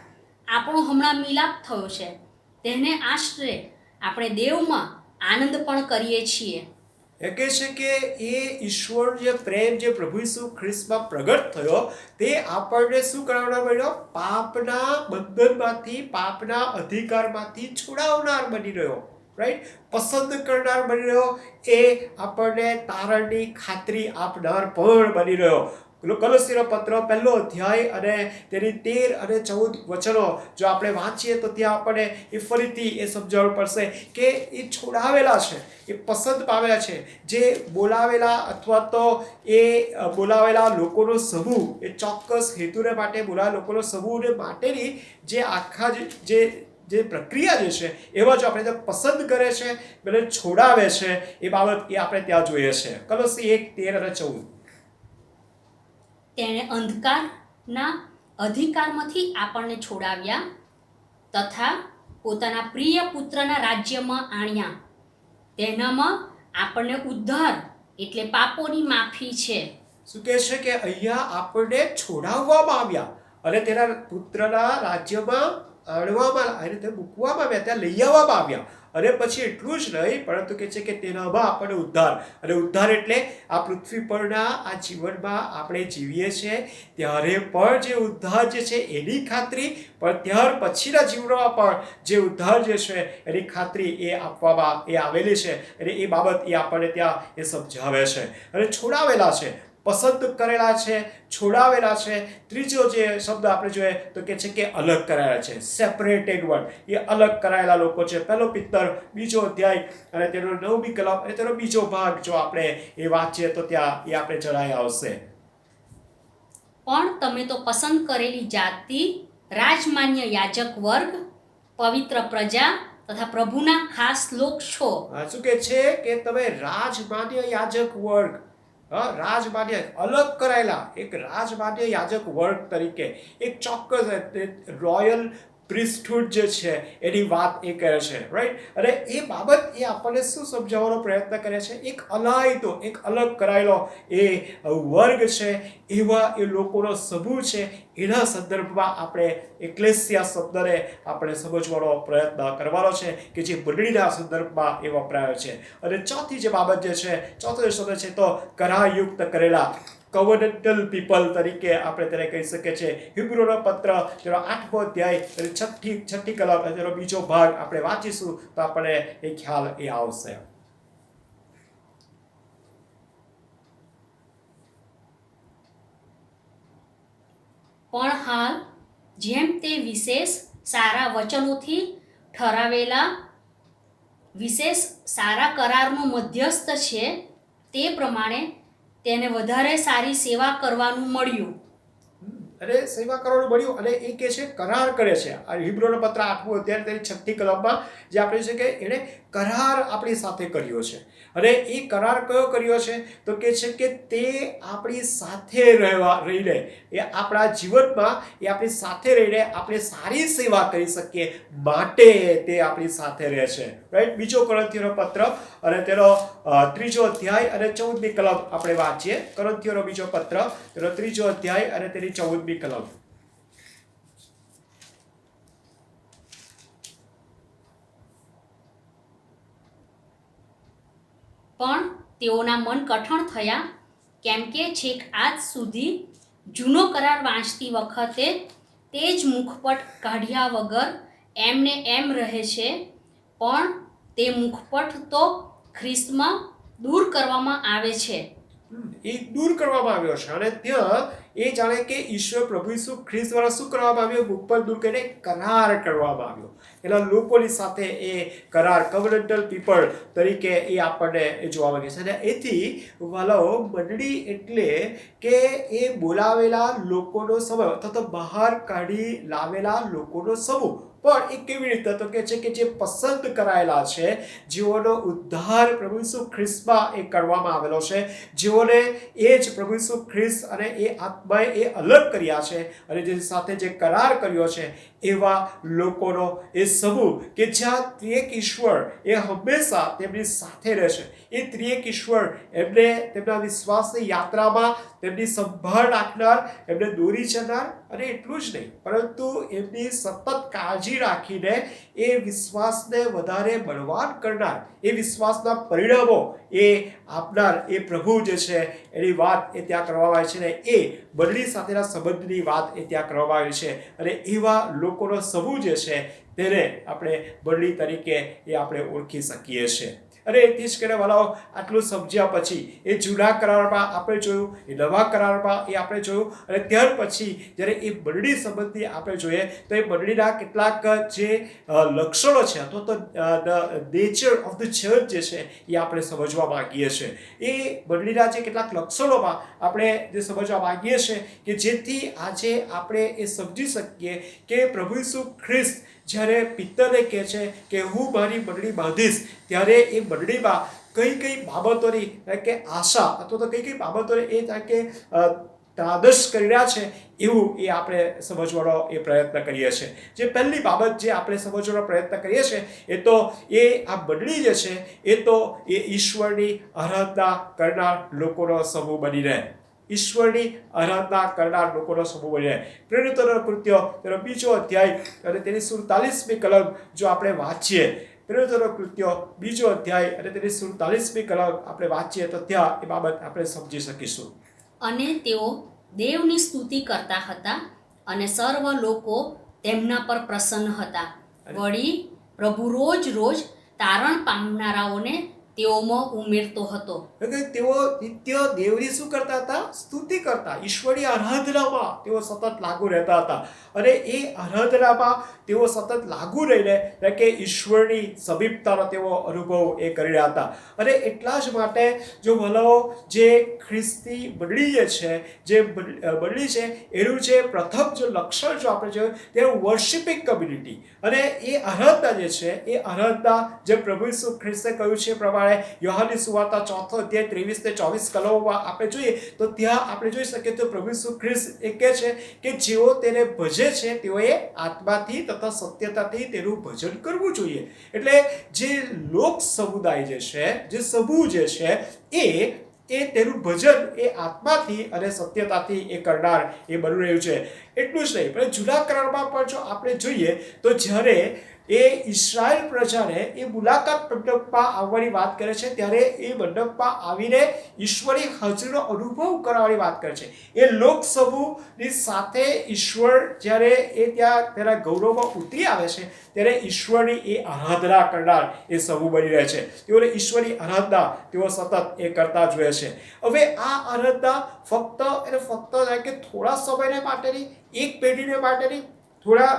આપણો હમણાં મિલાપ થયો છે તેને આશરે આપણે દેવમાં આનંદ પણ કરીએ છીએ. એ કહે છે કે એ ઈશ્વર જે પ્રેમ જે પ્રભુ ઈસુ ખ્રિસ્તમાં પ્રગટ થયો તે આપણને શું કરાવનાર બન્યો? પાપના બંધનમાંથી, પાપના અધિકારમાંથી છોડાવનાર બની રહ્યો. રાઈટ, પસંદ કરનાર બની રહ્યો, એ આપણને તારણની ખાતરી આપનાર પણ બની રહ્યો. કલોસીનો પત્ર પહેલો અધ્યાય અને તેની 13 અને 14 વચનો જો આપણે વાંચીએ તો ત્યાં આપણને એ ફરીથી એ સમજાવવું પડશે કે એ છોડાવેલા છે, એ પસંદ પામેલા છે, જે બોલાવેલા અથવા તો એ બોલાવેલા લોકોનો સમૂહ, એ ચોક્કસ હેતુને માટે બોલાવેલા લોકોનો સમૂહને માટેની જે આખા જે પ્રક્રિયા જે છે એવા જો આપણે પસંદ કરે છે, એટલે છોડાવે છે, એ બાબત એ આપણે ત્યાં જોઈએ છે. કલોસી 1:13 અને 14. તેણે અંધકારના અધિકારમાંથી આપણને છોડાવ્યા તથા પોતાના પ્રિય પુત્રના રાજ્યમાં આણ્યા. તેનામાં આપણને ઉદ્ધાર એટલે પાપોની માફી છે. શું કહે છે કે અહીંયા આપણને છોડાવવામાં આવ્યા અને તેના પુત્રના રાજ્યમાં આણવામાં આ રીતે મૂકવામાં આવ્યા, ત્યાં લઈ આવવામાં આવ્યા. અને પછી એટલું જ નહીં પરંતુ કહે છે કે તેનામાં આપણને ઉદ્ધાર, અને ઉદ્ધાર એટલે આ પૃથ્વી પરના આ જીવનમાં આપણે જીવીએ છીએ ત્યારે પણ જે ઉદ્ધાર જે છે એની ખાતરી, પણ ત્યાર પછીના જીવનમાં પણ જે ઉદ્ધાર જે છે એની ખાતરી એ આપવામાં એ આવેલી છે. અને એ બાબત એ આપણને ત્યાં એ સમજાવે છે. અને છોડાવેલા છે, પસંદ કરેલા છે, છોડાવેલા છે. ત્રીજો જે શબ્દ આપણે જોઈએ તો કે છે કે અલગ કરાયેલા છે, સેપરેટેડ વન, એ અલગ કરાયેલા લોકો છે. પહેલો પિત્તર બીજો અધ્યાય અને તેનો 9મી કલમ અને તેનો બીજો ભાગ જો આપણે એ વાંચીએ તો ત્યાં એ આપણે જણાઈ આવશે. પણ તમે તો પસંદ કરેલી જાતિ, રાજમાન્ય યાજક વર્ગ, પવિત્ર પ્રજા તથા પ્રભુના ખાસ લોક છો. શું કે છે કે તમે રાજમાન્ય યાજક વર્ગ, રાજમાન્ય અલગ કરાયેલા એક રાજમાન્ય યાજક વર્ગ તરીકે એક ચોક્કસ રોયલ પ્રિસ્ટહુડ જે છે એની વાત એ કરે છે, રાઈટ. અને એ બાબત એ આપણને શું સમજાવવાનો પ્રયત્ન કરે છે, એક અલાયદો, એક અલગ કરાયેલો એ વર્ગ છે, એવા એ લોકોનો સમૂહ છે, એના સંદર્ભમાં આપણે એક્લેસિયા શબ્દને આપણે સમજવાનો પ્રયત્ન કરવાનો છે કે જે મંડળીના સંદર્ભમાં એ વપરાયો છે. અને ચોથી જે બાબત જે છે, ચોથો જે શબ્દ છે તો કરારયુક્ત કરેલા, કવનન્ટલ પીપલ તરીકે આપણે તેને કહી શકીએ છીએ. હિબ્રુનો પત્ર તેનો 8મો અધ્યાય અને છઠ્ઠી કલમ તેનો બીજો ભાગ આપણે વાંચીશું તો આપણને એ ખ્યાલ એ આવશે. પણ હાલ જેમ તે વિશેષ સારા વચનોથી ઠરાવેલા વિશેષ સારા કરારનો મધ્યસ્થ છે, તે પ્રમાણે તેને વધારે સારી સેવા કરવાનું મળ્યું. અને સેવા કરવાનું મળ્યું અને એ કે છે કરાર કરે છે. આ હિબ્રુનો પત્ર 8મો અધ્યાય તેની 6ઠ્ઠી કલમમાં જે આપણે છે કે એણે કરાર આપણી સાથે કર્યો છે. અને એ કરાર કયો કર્યો છે તો કે છે કે તે આપણી સાથે રહીને એ આપણા જીવનમાં એ આપણી સાથે રહીને આપણે સારી સેવા કરી શકીએ માટે તે આપણી સાથે રહે છે, રાઈટ. બીજો કોરિન્થીયોનો પત્ર અને તેનો 3જો અધ્યાય અને 14મી કલમ આપણે વાંચીએ. કોરિન્થીયોનો બીજો પત્ર તેનો 3જો અધ્યાય અને તેની 14મી કલમ. પણ તેઓના મન કઠણ થયા, કેમ કે છેક આજ સુધી જૂનો કરાર વાંચતી વખતે તે જ મુખપટ કાઢ્યા વગર એમને એમ રહે છે, પણ તે મુખપટ તો ખ્રિસ્તમાં દૂર કરવામાં આવે છે. એ દૂર કરવામાં આવ્યો છે અને ત્યાં એ જાણે કે ઈશ્વર પ્રભુ ઈસુ ખ્રિસ્ત દ્વારા શું કરવામાં આવ્યું, મુખ દૂર કરીને કરાર કરવામાં આવ્યો. એના લોકોની સાથે એ કરાર કવનન્ટલ પીપલ તરીકે એ આપણને એ જોવા મળે છે. અને એથી વાલાઓ મંડળી એટલે કે એ બોલાવેલા લોકોનો સમૂહ અથવા તો બહાર કાઢી લાવેલા લોકોનો સમૂહ. પણ એ કેવી રીતે તો કે છે કે જે પસંદ કરાયેલા છે, જેઓનો ઉદ્ધાર પ્રભુ ઈસુ ખ્રિસ્તમાં એ કરવામાં આવેલો છે, જેઓને એ જ પ્રભુ ઈસુ ખ્રિસ્ત અને એ આત્માએ એ અલગ કર્યા છે અને જેની સાથે જે કરાર કર્યો છે, એવા લોકોનો એ સમૂહ કે જ્યાં ત્રિએક ઈશ્વર એ હંમેશા તેમની સાથે રહેશે. એ ત્રિએક ઈશ્વર એમને તેમના વિશ્વાસની યાત્રામાં તેમની સંભાળ રાખનાર, એમને દોરી જનાર અને એટલું જ નહીં પરંતુ એમની સતત કાળજી રાખીને એ વિશ્વાસને વધારે બળવાન કરનાર, એ વિશ્વાસના પરિણામો એ આપનાર એ પ્રભુ જે છે એની વાત એ ત્યાં કરવામાં આવી છે. ને એ મંડળી સાથેના સંબંધની વાત એ ત્યાં કરવામાં આવી છે. અને એવા લોકોનો સમૂહ જે છે તેને આપણે મંડળી તરીકે એ આપણે ઓળખી શકીએ છીએ. અને એથી જ કરીને વાલાઓ આટલું સમજ્યા પછી એ જૂના કરારમાં આપણે જોયું, એ નવા કરારમાં એ આપણે જોયું, અને ત્યાર પછી જ્યારે એ મંડળી સંબંધી આપણે જોઈએ તો એ મંડળીના કેટલાક જે લક્ષણો છે અથવા તો નેચર ઓફ ધ ચર્ચ જે છે એ આપણે સમજવા માંગીએ છીએ. એ મંડળીના જે કેટલાક લક્ષણોમાં આપણે જે સમજવા માંગીએ છીએ કે જેથી આજે આપણે એ સમજી શકીએ કે પ્રભુ ઈસુ ખ્રિસ્ત જ્યારે પિત્તરને કહે છે કે હું મારી મંડળી બાંધીશ, ત્યારે એ મંડળીમાં કઈ કઈ બાબતોની કે આશા અથવા તો કઈ કઈ બાબતોને એ કે આદર્શ કરી રહ્યા છે એવું એ આપણે સમજવાનો એ પ્રયત્ન કરીએ છીએ. જે પહેલી બાબત જે આપણે સમજવાનો પ્રયત્ન કરીએ છીએ એ તો એ આ મંડળી જે છે એ તો એ ઈશ્વરની આરાધના કરનાર લોકોનો સમૂહ બની રહે. ઈશ્વરની આરાધના કરનાર લોકોનો સમૂહ બની રહે. પ્રેરિતોના કૃત્યો તેનો 2જો અધ્યાય અને તેની 47મી કલમ જો આપણે વાંચીએ, પ્રેરિતોના કૃત્યો 2જો અધ્યાય અને તેની 47મી કલમ આપણે વાંચીએ તો ત્યાં એ બાબત આપણે સમજી શકીશું. અને તેઓ દેવની સ્તુતિ કરતા હતા અને સર્વ લોકો તેમના પર પ્રસન્ન હતા. વળી પ્રભુ રોજ રોજ તારણ પામનારાઓને તેઓમાં ઉમેરતો હતો. તેઓ નિત્ય દેવની શું કરતા હતા? સ્તુતિ કરતા. ઈશ્વરની આરાધનામાં તેઓ સતત લાગુ રહેતા હતા. અને એ આરાધનામાં તેઓ સતત લાગુ રહીને કે ઈશ્વરની સમીપતાનો તેઓ અનુભવ એ કરી રહ્યા હતા. અને એટલા જ માટે જો ભલાઓ જે ખ્રિસ્તી મંડળી જે છે, જે મંડળી છે એનું જે પ્રથમ જો લક્ષણ જો આપણે જોયું તે વર્શિપિંગ કમ્યુનિટી. અને એ આરાધના જે છે એ આરાધના જે પ્રભુ ઈસુ ખ્રિસ્તે કહ્યું છે પ્રમાણે પ્રમાણે યોહાનની સુવાર્તા 4 અધ્યાય 23 ને 24 કલમોમાં આપણે જોઈએ તો ત્યાં આપણે જોઈ શકીએ તો પ્રભુ ઈસુ ખ્રિસ્ત એ કહે છે કે જેઓ તેને ભજે છે તેઓએ આત્માથી તથા સત્યતાથી તેનું ભજન કરવું જોઈએ. એટલે જે લોક સમુદાય જે છે, જે સમૂહ જે છે, એ તેનું ભજન એ આત્માથી અને સત્યતાથી એ કરનાર એ બની રહ્યું છે. એટલું જ નહીં, પણ જૂના કરારમાં પણ જો આપણે જોઈએ તો જ્યારે એ ઇઝરાયલ પ્રજાને એ મુલાકાત મંડપમાં આવવાની વાત કરે છે ત્યારે એ મંડપમાં આવીને ઈશ્વરી હાજરીનો અનુભવ કરવાની વાત કરે છે. એ લોક સમૂહની સાથે ઈશ્વર જ્યારે એ ત્યાં તેના ગૌરવમાં ઉતરી આવે છે ત્યારે ઈશ્વરની એ આરાધના કરનાર એ સમૂહ બની રહે છે. તેઓને ઈશ્વરની આરાધના તેઓ સતત એ કરતા જોઈએ છે. હવે આ આરાધના ફક્ત કે થોડા સમયને માટેની, એક પેઢીને માટેની, થોડા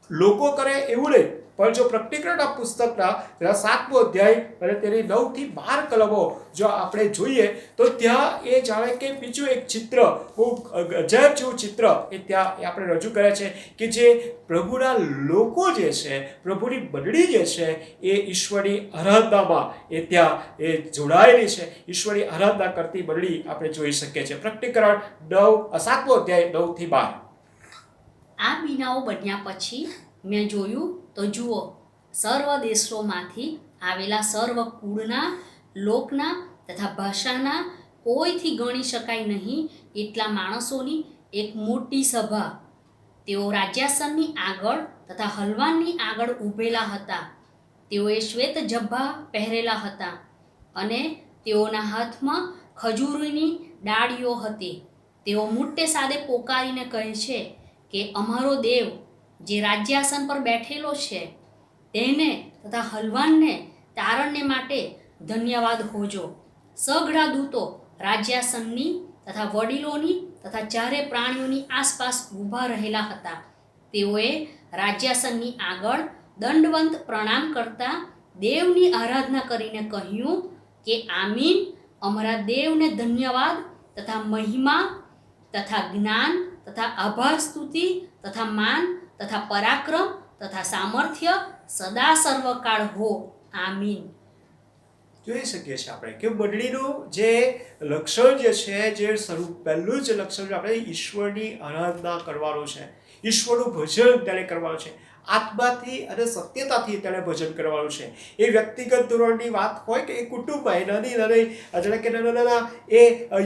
લોકો કરે એવું નહીં, પણ જો પ્રકટીકરણના પુસ્તકના 7મો અધ્યાય અને તેની 9 થી 12 કલમો જો આપણે જોઈએ તો ત્યાં એ જાણે કે બીજું એક ચિત્ર, બહુ અજાયબ જેવું ચિત્ર એ ત્યાં આપણે રજૂ કરે છે કે જે પ્રભુના લોકો જે છે, પ્રભુની મંડળી જે છે એ ઈશ્વરની આરાધનામાં એ ત્યાં એ જોડાયેલી છે. ઈશ્વરની આરાધના કરતી મંડળી આપણે જોઈ શકીએ છીએ. પ્રકટીકરણ 7મો અધ્યાય 9 થી 12. આ બીનાઓ બન્યા પછી મેં જોયું તો જુઓ, સર્વ દેશોમાંથી આવેલા સર્વ કુળના, લોકના તથા ભાષાના કોઈથી ગણી શકાય નહીં એટલા માણસોની એક મોટી સભા. તેઓ રાજ્યાસનની આગળ તથા હલવાનની આગળ ઊભેલા હતા. તેઓએ શ્વેત જબ્બા પહેરેલા હતા અને તેઓના હાથમાં ખજૂરની ડાળીઓ હતી. તેઓ મોટે સાદે પોકારીને કહે છે કે અમારો દેવ જે રાજ્યાસન પર બેઠેલો છે તેને તથા હલવાનને તારણને માટે ધન્યવાદ હોજો. સઘળા દૂતો રાજ્યાસનની તથા વડીલોની તથા ચારે પ્રાણીઓની આસપાસ ઊભા રહેલા હતા. તેઓએ રાજ્યાસનની આગળ દંડવંત પ્રણામ કરતા દેવની આરાધના કરીને કહ્યું કે આમીન, અમારા દેવને ધન્યવાદ તથા મહિમા તથા જ્ઞાન તથા આભાર, સ્તુતિ તથા માન તથા પરાક્રમ તથા સામર્થ્ય સદા સર્વકાળ હો. આમીન. જોઈ શકીએ છીએ આપણે કે મંડળીનું જે લક્ષણ જે છે, જે પહેલું જ લક્ષણ આપણે ઈશ્વરની આરાધના કરવાનું છે, ઈશ્વરનું ભજન તેને કરવાનું છે, આત્માથી અને સત્યતાથી તેને ભજન કરવાનું છે. એ વ્યક્તિગત ધોરણની વાત હોય કે એ કુટુંબમાં, નાના એ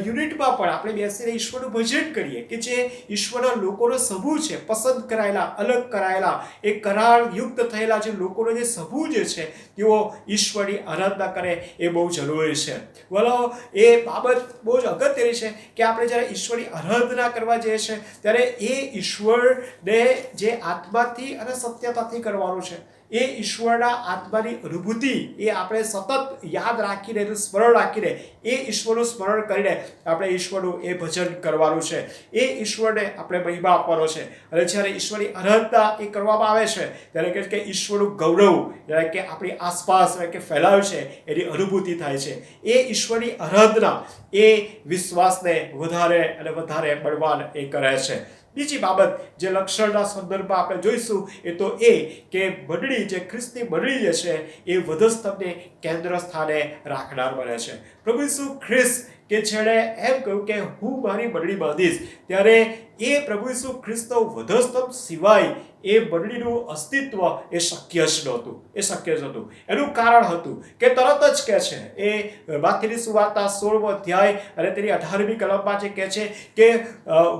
યુનિટમાં પણ આપણે બેસીને ઈશ્વરનું ભજન કરીએ કે જે ઈશ્વરના લોકોનો સમૂહ છે, પસંદ કરાયેલા, અલગ કરાયેલા, એ કરાર યુક્ત થયેલા જે લોકોનો જે સમૂહ જે છે તેઓ ઈશ્વરની આરાધના કરે એ બહુ જરૂરી છે. બોલો, એ બાબત બહુ જ અગત્યની છે કે આપણે જ્યારે ઈશ્વરની આરાધના કરવા જઈએ છીએ ત્યારે એ ઈશ્વરને જે આત્માથી અને સત્યતાથી કરવાનું છે. એ ઈશ્વરના આત્માની અનુભૂતિ એ આપણે સતત યાદ રાખીને, એનું સ્મરણ રાખીને, એ ઈશ્વરનું સ્મરણ કરીને આપણે ઈશ્વરનું એ ભજન કરવાનું છે. એ ઈશ્વરને આપણે મહિમા આપવાનો છે. અને જ્યારે ઈશ્વરની આરાધના એ કરવામાં આવે છે ત્યારે કે ઈશ્વરનું ગૌરવ જ્યારે કે આપણી આસપાસ કે ફેલાયું છે એની અનુભૂતિ થાય છે. એ ઈશ્વરની આરાધના એ વિશ્વાસને વધારે અને વધારે બળવાન એ કરે છે. બીજી બાબત જે લક્ષણના સંદર્ભમાં આપણે જોઈશું એ તો એ કે મંડળી, જે ખ્રિસ્તની મંડળી જે છે એ વધસ્તંભને કેન્દ્ર સ્થાને રાખનાર બને છે. પ્રભુ ઈસુ ખ્રિસ્ત કે જેણે એમ કહ્યું કે હું મારી મંડળી બાંધીશ, ત્યારે એ પ્રભુ ઈસુ ખ્રિસ્તનો વધસ્તંભ સિવાય એ મંડળીનું અસ્તિત્વ એ શક્ય જ નહોતું. એનું કારણ હતું કે તરત જ કહે છે એ માથીની સુવાર્તા 16મો અધ્યાય અને તેની 18મી કલમમાં જે કહે છે કે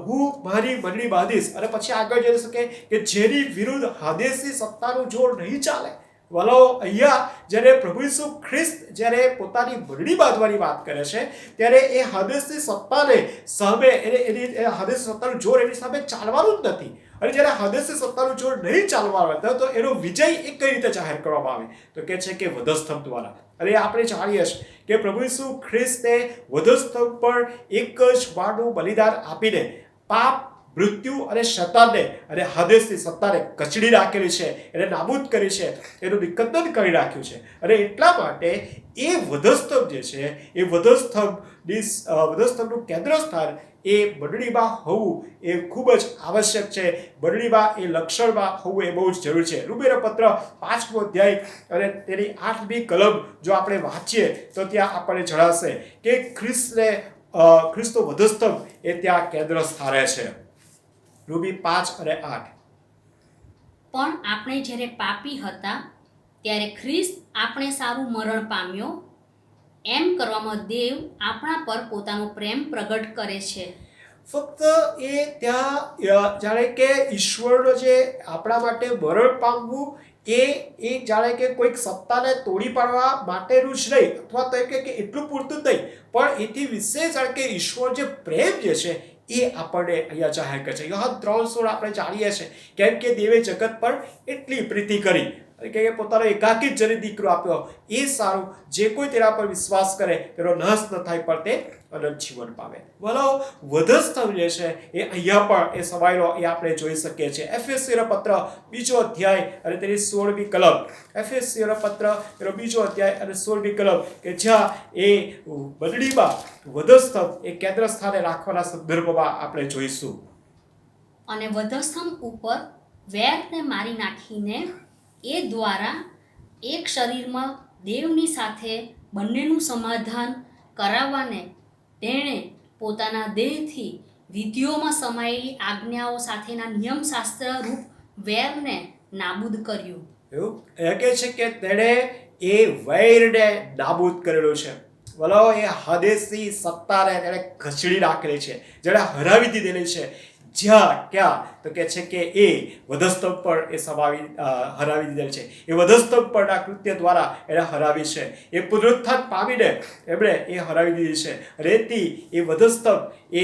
હું મારી મંડળી બાંધીશ, અને પછી આગળ જઈ શકે કે જેની વિરુદ્ધ હાદેસી સત્તાનું જોર નહીં ચાલે. વાલો, અહીંયા જ્યારે પ્રભુ ઈસુ ખ્રિસ્ત જ્યારે પોતાની મંડળી બાંધવાની વાત કરે છે ત્યારે એ હાદેસી સત્તાને સામે એની હાદેસી સત્તાનું જોર એની સામે ચાલવાનું જ નથી. અને જ્યારે હાદેસી સત્તાનું જોર નહીં ચાલવાનું તો એનો વિજય એ કઈ રીતે જાહેર કરવામાં આવે તો કે છે કે વધસ્તંભ દ્વારા. અને આપણે જાણીએ છીએ કે પ્રભુ ઈસુ ખ્રિસ્તે વધસ્તંભ પર એક જ વારનું બલિદાન આપીને પાપ, મૃત્યુ અને શૈતાનને અને હાદેસની સત્તાને કચડી રાખેલી છે, એને નાબૂદ કરી છે, એનું નિકંદન કરી રાખ્યું છે. અને એટલા માટે એ વધસ્તંભ જે છે એ વધસ્તંભનું કેન્દ્ર સ્થાન એ મંડળીમાં હોવું એ ખૂબ જ આવશ્યક છે. મંડળીમાં એ લક્ષણમાં હોવું એ બહુ જ જરૂરી છે. રોમીયો પત્ર 5મો અધ્યાય અને તેની 8મી કલમ જો આપણે વાંચીએ તો ત્યાં આપણને જણાશે કે ખ્રિસ્તનો વધસ્તંભ એ ત્યાં કેન્દ્ર સ્થાને છે. રોમી 5 અને 8. પણ આપણે જ્યારે પાપી હતા ત્યારે ખ્રિસ્ત આપણે સારું મરણ પામ્યો. એમ કરવામાં દેવ આપણા પર પોતાનો પ્રેમ પ્રગટ કરે છે. ફક્ત એ ત્યાં જાણે કે ઈશ્વરનો જે આપણા માટે મરણ પામવું એ જાણે કે કોઈક સત્તાને તોડી પાડવા માટેનું જ નહીં, અથવા તો કે એટલું પૂરતું જ નહીં, પણ એથી વિશેષ જાણે કે ઈશ્વર જે પ્રેમ જે છે એ આપણને અહીંયા જાહેર કરે છે. યોહાન 3:16 આપણે જાણીએ છીએ, કેમ કે દેવે જગત પર એટલી પ્રીતિ કરી કે પોતાનો એકાકી જન દીકરો આપ્યો, એ સારું જે કોઈ તેના પર વિશ્વાસ કરે તેનો નાશ ન થાય પણ તે અનંત જીવન પામે. વલાઓ વધસ્તંભ જે છે એ અહીંયા પણ એ સમાયેલો એ આપણે જોઈ શકીએ છીએ. એફેસીયનો પત્ર 2 અધ્યાય અને તેની 16મી કલમ. એફેસીયનો પત્ર તેનો 2 અધ્યાય અને 16મી કલમ કે જ્યાં એ મંડળીમાં વધસ્તંભ એ કેન્દ્ર સ્થાને રાખવાના સંદર્ભમાં આપણે જોઈશું. અને વધસ્તંભ ઉપર વેરને મારી નાખીને એ દ્વારા એક શરીરમાં દેવની સાથે બંનેનું સમાધાન કરાવવાને તેણે પોતાના દેહથી વિધિઓમાં સમાયેલી આજ્ઞાઓ સાથેના નિયમશાસ્ત્ર રૂપ વેરને નાબૂદ કર્યું. એવું એ કહે છે કે તેણે એ વૈરને નાબૂદ કરેલો છે. વલો એ હદેસી સત્તાને તેણે ઘસડી નાખેલી છે, જેણે હરાવી દીધેલી છે. જ્યાં ક્યાં તો કે છે કે એ વધસ્તંભ પર એ હરાવી દીધેલ છે. એ વધસ્તંભ પરના કૃત્ય દ્વારા એને હરાવી છે. એ પુનરુત્થાન પામીને એમણે એ હરાવી દીધી છે. રેતી એ વધસ્તંભ એ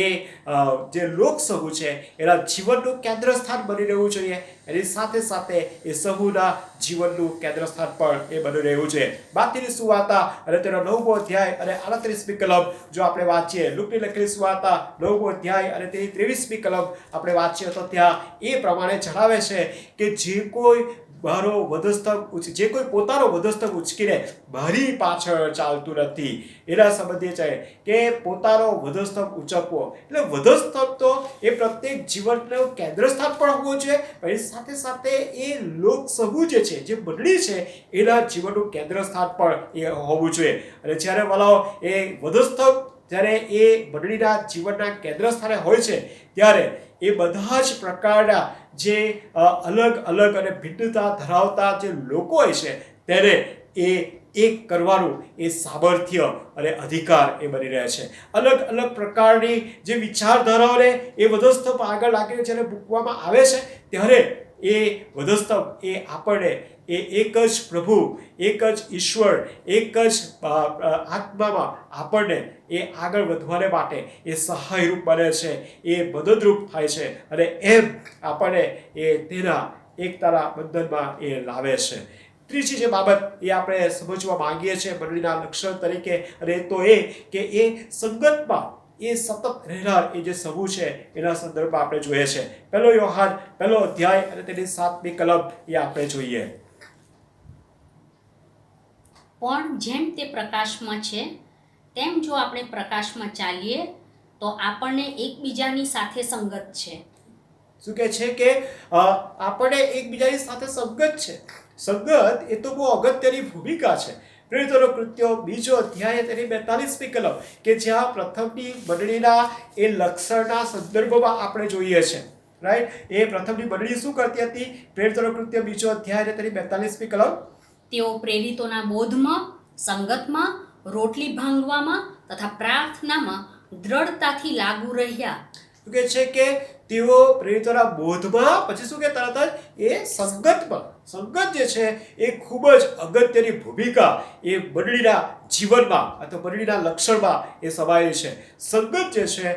જે લોકસમૂહ છે એના જીવનનું કેન્દ્ર સ્થાન બની રહેવું જોઈએ. એની સાથે સાથે એ સમૂહના જીવનનું કેન્દ્ર સ્થાન પણ એ બની રહેવું છે. માથીની સુવાર્તા અને તેનો 9મો અધ્યાય અને 38મી કલમ જો આપણે વાંચીએ, લુકની લખેલી સુવાર્તા 9મો અધ્યાય અને તેની 23મી કલમ આપણે વાંચીએ તો ત્યાં એ પ્રમાણે જણાવે છે કે જે કોઈ પોતાનો વધસ્તંભ ઉચકીને મારી પાછળ ચાલતું નથી, એના સંબંધે છે કે પોતાનો વધસ્તંભ ઉચકવો. એટલે વધસ્તંભ તો એ પ્રત્યેક જીવનનું કેન્દ્ર સ્થાન પણ હોવું જોઈએ, એની સાથે સાથે એ લોક સમૂહ જે છે, જે મંડળી છે, એના જીવનનું કેન્દ્ર સ્થાન પણ એ હોવું જોઈએ. અને જ્યારે વલાઓ એ વધસ્તંભ જ્યારે એ મંડળીના જીવનના કેન્દ્ર સ્થાને હોય છે ત્યારે એ બધા જ પ્રકારના જે અલગ અલગ અને ભિન્નતા ધરાવતા જે લોકો હોય છે તેને એ એક કરવાનું એ સામર્થ્ય અને અધિકાર એ બની રહ્યા છે. અલગ અલગ પ્રકારની જે વિચારધારાઓને એ વધસ્તંભ આગળ લાગીને જ્યારે મૂકવામાં આવે છે ત્યારે એ વધસ્તંભ એ આપણને એ એક જ પ્રભુ, એક જ ઈશ્વર, એક જ આત્મામાં આપણને એ આગળ વધવાને માટે એ સહાયરૂપ બને છે, એ મદદરૂપ થાય છે અને એમ આપણને એ તેના એકતાના બંધનમાં એ લાવે છે. ત્રીજી જે બાબત એ આપણે સમજવા માંગીએ છીએ મંડળીના લક્ષણ તરીકે, અને તો એ કે એ સંગતમાં એ સતત રહેનાર એ જે સમૂહ છે એના સંદર્ભમાં આપણે જોઈએ છે. 1 યોહાન 1 અધ્યાય અને તેની 7મી કલમ એ આપણે જોઈએ. પણ જેમ તે પ્રકાશમાં છે તેમ જો આપણે પ્રકાશમાં ચાલીએ તો આપણને એકબીજાની સાથે સંગત છે. શું કહે છે કે આપણે એકબીજાની સાથે સંગત છે. સંગત એ તો બહુ અગત્યની ભૂમિકા છે. પ્રેરિતોનો કૃત્યો 2 અધ્યાય તેની 42મી કલમ કે જ્યાં પ્રથમની મંડળીના એ લક્ષણના સંદર્ભમાં આપણે જોઈએ છે. રાઈટ, એ પ્રથમની મંડળી શું કરતી હતી? પ્રેરિતોનો કૃત્ય 2 અધ્યાય તેની 42મી કલમ. તેઓ પ્રેરિતોના બોધમાં, સંગતમાં, રોટલી ભાંગવામાં તથા પ્રાર્થનામાં દ્રઢતાથી લાગુ રહ્યા. શું કહે છે કે તેઓ પ્રેરિતોના બોધમાં, પછી શું કે તરત જ એ સંગતમાં. સંગત જે છે એ ખૂબ જ અગત્યની ભૂમિકા એ મંડળીના જીવનમાં અથવા મંડળીના લક્ષણમાં એ સમાયેલી છે. સંગત જે છે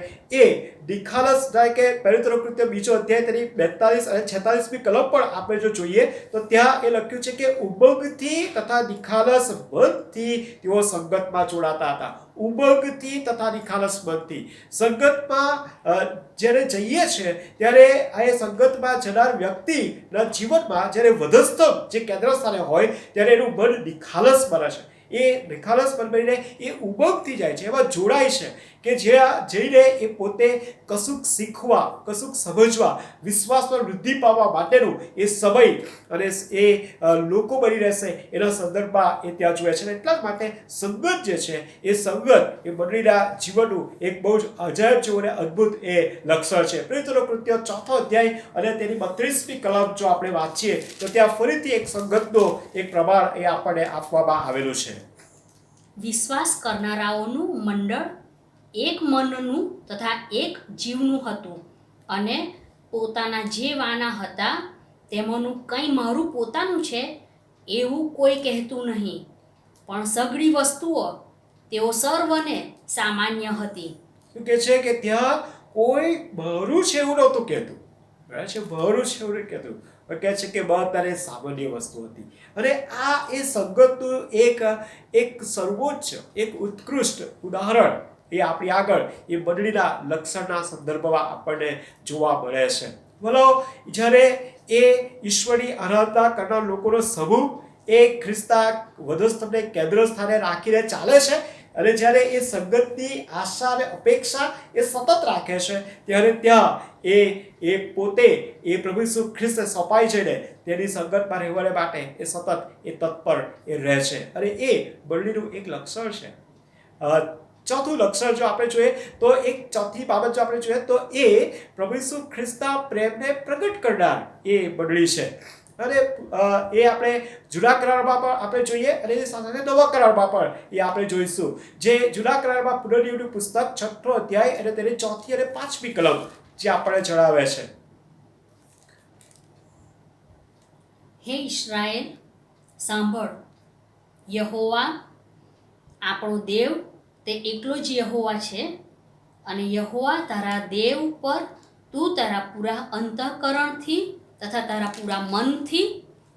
એ નિખાલસ કે પ્રેરિતોનો કૃત્ય 2 અધ્યાય તેની 42 અને 46મી કલમ પણ આપણે જો જોઈએ તો ત્યાં એ લખ્યું છે કે ઉમંગથી તથા નિખાલસ મનથી તેઓ સંગતમાં જોડાતા હતા. ઉમંગથી તથા નિખાલસ મનથી સંગતમાં જ્યારે જઈએ છીએ ત્યારે આ સંગતમાં જનાર વ્યક્તિના જીવનમાં જ્યારે વધસ્તંભ જે કેન્દ્ર સ્થાને હોય ત્યારે એનું મન નિખાલસ બને છે. એ નિખાલસ મન બનીને એ ઉબગતી જાય છે, એમાં જોડાય છે કે જ્યાં જઈને એ પોતે કશુંક શીખવા, કશુંક સમજવા, વિશ્વાસમાં વૃદ્ધિ પામવા માટેનું એ સમય અને એ લોકો બની રહેશે એના સંદર્ભમાં એ ત્યાં જોયા છે. એટલા જ માટે સંગત જે છે એ સંગત એ મંડળીના જીવનનું એક બહુ જ અજાયબ જેવું અને અદ્ભુત એ લક્ષણ છે. પ્રેરિતોના કૃત્યો 4થો અધ્યાય અને તેની 32મી કલમ જો આપણે વાંચીએ તો ત્યાં ફરીથી એક સંગતનો એક પ્રમાણ એ આપણને આપવામાં આવેલું છે. વિશ્વાસ કરનારાઓનું મંડળ એક મનનું તથા એક જીવનું હતું, અને પોતાના જે વાના હતા તેમાંનું કંઈ મારું પોતાનું છે એવું કોઈ કહેતું નહીં, પણ સઘળી વસ્તુઓ તેઓ સર્વને સામાન્ય હતી. શું કહે છે કે ત્યાં કોઈ મારું છે એવું નહોતું કહેતું, બરાબર છે, મારું છે એવું નહીં કહેતું, પણ કહે છે કે બધાને સામાન્ય વસ્તુ હતી. અને આ એ સંગતનું એક સર્વોચ્ચ, એક ઉત્કૃષ્ટ ઉદાહરણ એ આપણી આગળ એ મંડળીના લક્ષણના સંદર્ભમાં આપણને જોવા મળે છે. બોલો, જ્યારે એ ઈશ્વરની આરાધના કરનાર લોકોનો સમૂહ એ ખ્રિસ્તા વધસ્તંભને કેન્દ્ર સ્થાને રાખીને ચાલે છે, અને જ્યારે એ સંગતની આશા અને અપેક્ષા એ સતત રાખે છે, ત્યારે ત્યાં એ પોતે એ પ્રભુ ઈસુ ખ્રિસ્તને સોંપાઈ જઈને તેની સંગતમાં રહેવાને માટે એ સતત એ તત્પર એ રહે છે. અને એ મંડળીનું એક લક્ષણ છે. ચોથું લક્ષણ જો આપણે જોઈએ તો એક ચોથી બાબત જો આપણે જોઈએ તો એ પ્રભુ ઈસુ ખ્રિસ્તના પ્રેમને પ્રગટ કરનાર એ મંડળી છે. અને એ આપણે જૂના કરારમાં પણ આપણે જોઈએ, અને એ સાથે નવા કરારમાં પણ એ આપણે જોઈશું. જે જૂના કરારમાં પુનર્નિયમનું પુસ્તક 6થો અધ્યાય અને તેની 4થી અને 5મી કલમ જે આપણને જણાવે છે. હે ઇસ્રાએલ, સાંભળ, યહોવા આપણો દેવ તે એકલો જ યહોવા છે, અને યહોવા તારા દેવ પર તું તારા પૂરા અંતઃકરણથી તથા તારા પૂરા મનથી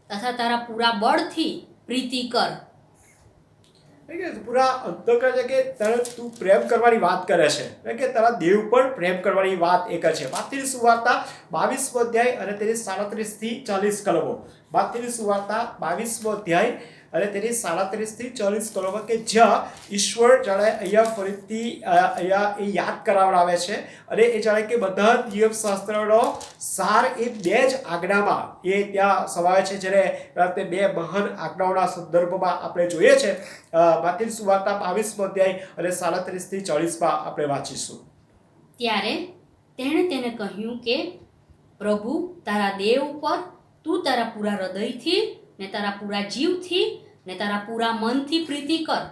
તથા તારા પૂરા બળથી પ્રીતિ કર. પૂરા અંતઃકરણ છે કે તારે તું પ્રેમ કરવાની વાત કરે છે, કે તારા દેવ પર પ્રેમ કરવાની વાત એક છે. માથીની સુવાર્તા 22મો અધ્યાય અને તેની 37 થી 40 કલમો. માથીની સુવાર્તા 22મો અધ્યાય અને તેની 37 થી 40 કલમો, કે જ્યાં ઈશ્વર જાણે અહીંયા ફરીથી અહીંયા એ યાદ કરાવડાવે છે, અને એ જાણે કે બધા નિયમશાસ્ત્રનો સાર એ બે જ આજ્ઞામાં એ ત્યાં સમાવે છે, જ્યારે તે બે મહાન આજ્ઞાઓના સંદર્ભમાં આપણે જોઈએ છે. માથીની સુવાર્તા 22મો અધ્યાય અને 37 થી 40માં આપણે વાંચીશું. ત્યારે તેણે તેને કહ્યું કે પ્રભુ તારા દેવ ઉપર તું તારા પૂરા હૃદયથી ને તારા પૂરા જીવથી ને તારા પૂરા મનથી પ્રીતિ કર.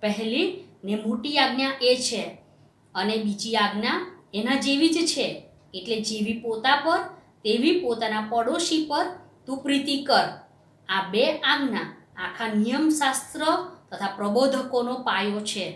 પહેલી ને મોટી આજ્ઞા એ છે, અને બીજી આજ્ઞા એના જેવી જ છે, એટલે જેવી પોતા પર તેવી પોતાના પડોશી પર તું પ્રીતિ કર. આ બે આજ્ઞા આખા નિયમશાસ્ત્ર તથા પ્રબોધકોનો પાયો છે.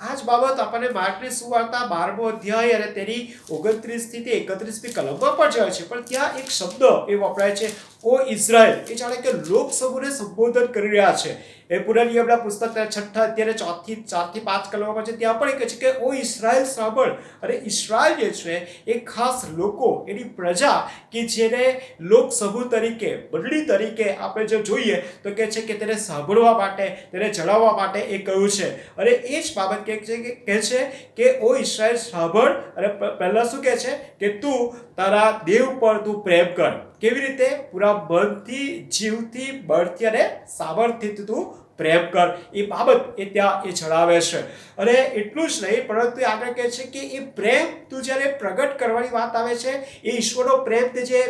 આ જ બાબત આપણને માર્કની સુવાર્તા 12મો અધ્યાય અને તેની 29 થી 31મી કલમમાં પણ જાય છે. પણ ત્યાં એક શબ્દ એ વપરાય છે, ઓ ઇઝરાયલ. એ જાણે કે લોક સમૂહને સંબોધન કરી રહ્યા છે. એ પુનર્નિયમના પુસ્તકના 6થા અધ્યાય 4 થી 5 કલમમાં છે, ત્યાં પણ એ કહે છે કે ઓ ઇઝરાયલ સાંભળ. અને ઇઝરાયલ જે છે એ ખાસ લોકો, એની પ્રજા કે જેને લોક સમૂહ તરીકે, મંડળી તરીકે આપણે જો જોઈએ તો કહે છે કે તેને સાંભળવા માટે, તેને જણાવવા માટે એ કહ્યું છે. અને એ જ બાબત કહે છે કે ઓ ઇઝરાયલ સાંભળ. અને પહેલા શું કહે છે કે તું તારા દેવ પર તું પ્રેમ કર. કેવી રીતે? પૂરા મનથી, જીવથી, બળથી અને સામર્થ્યથી તું પ્રેમ કર. એ બાબત એ ત્યાં એ જણાવે છે. અને એટલું જ નહીં, પરંતુ એ આગળ કહે છે કે એ પ્રેમ તું જ્યારે પ્રગટ કરવાની વાત આવે છે, એ ઈશ્વરનો પ્રેમ તે જે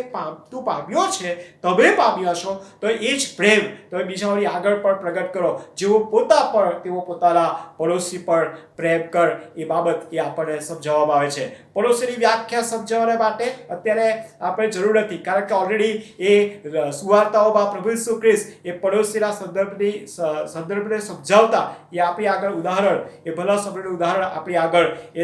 તું પામ્યો છે, તમે પામ્યા છો, તો એ જ પ્રેમ તમે બીજાઓની આગળ પણ પ્રગટ કરો. જેવો પોતા પર તેવો પોતાના પડોશી પર પ્રેમ કર. એ બાબત એ આપણને સમજાવવામાં આવે છે. પડોશીની વ્યાખ્યા સમજાવવા માટે અત્યારે આપણે જરૂર નથી, કારણ કે ઓલરેડી એ સુવાર્તાઓમાં પ્રભુ ઈસુ ખ્રિસ્ત એ પડોશીના સંદર્ભને સમજાવતા એ આપણી આગળ ઉદાહરણ, એ ભલા સમયનું ઉદાહરણ આપણી આગળ એ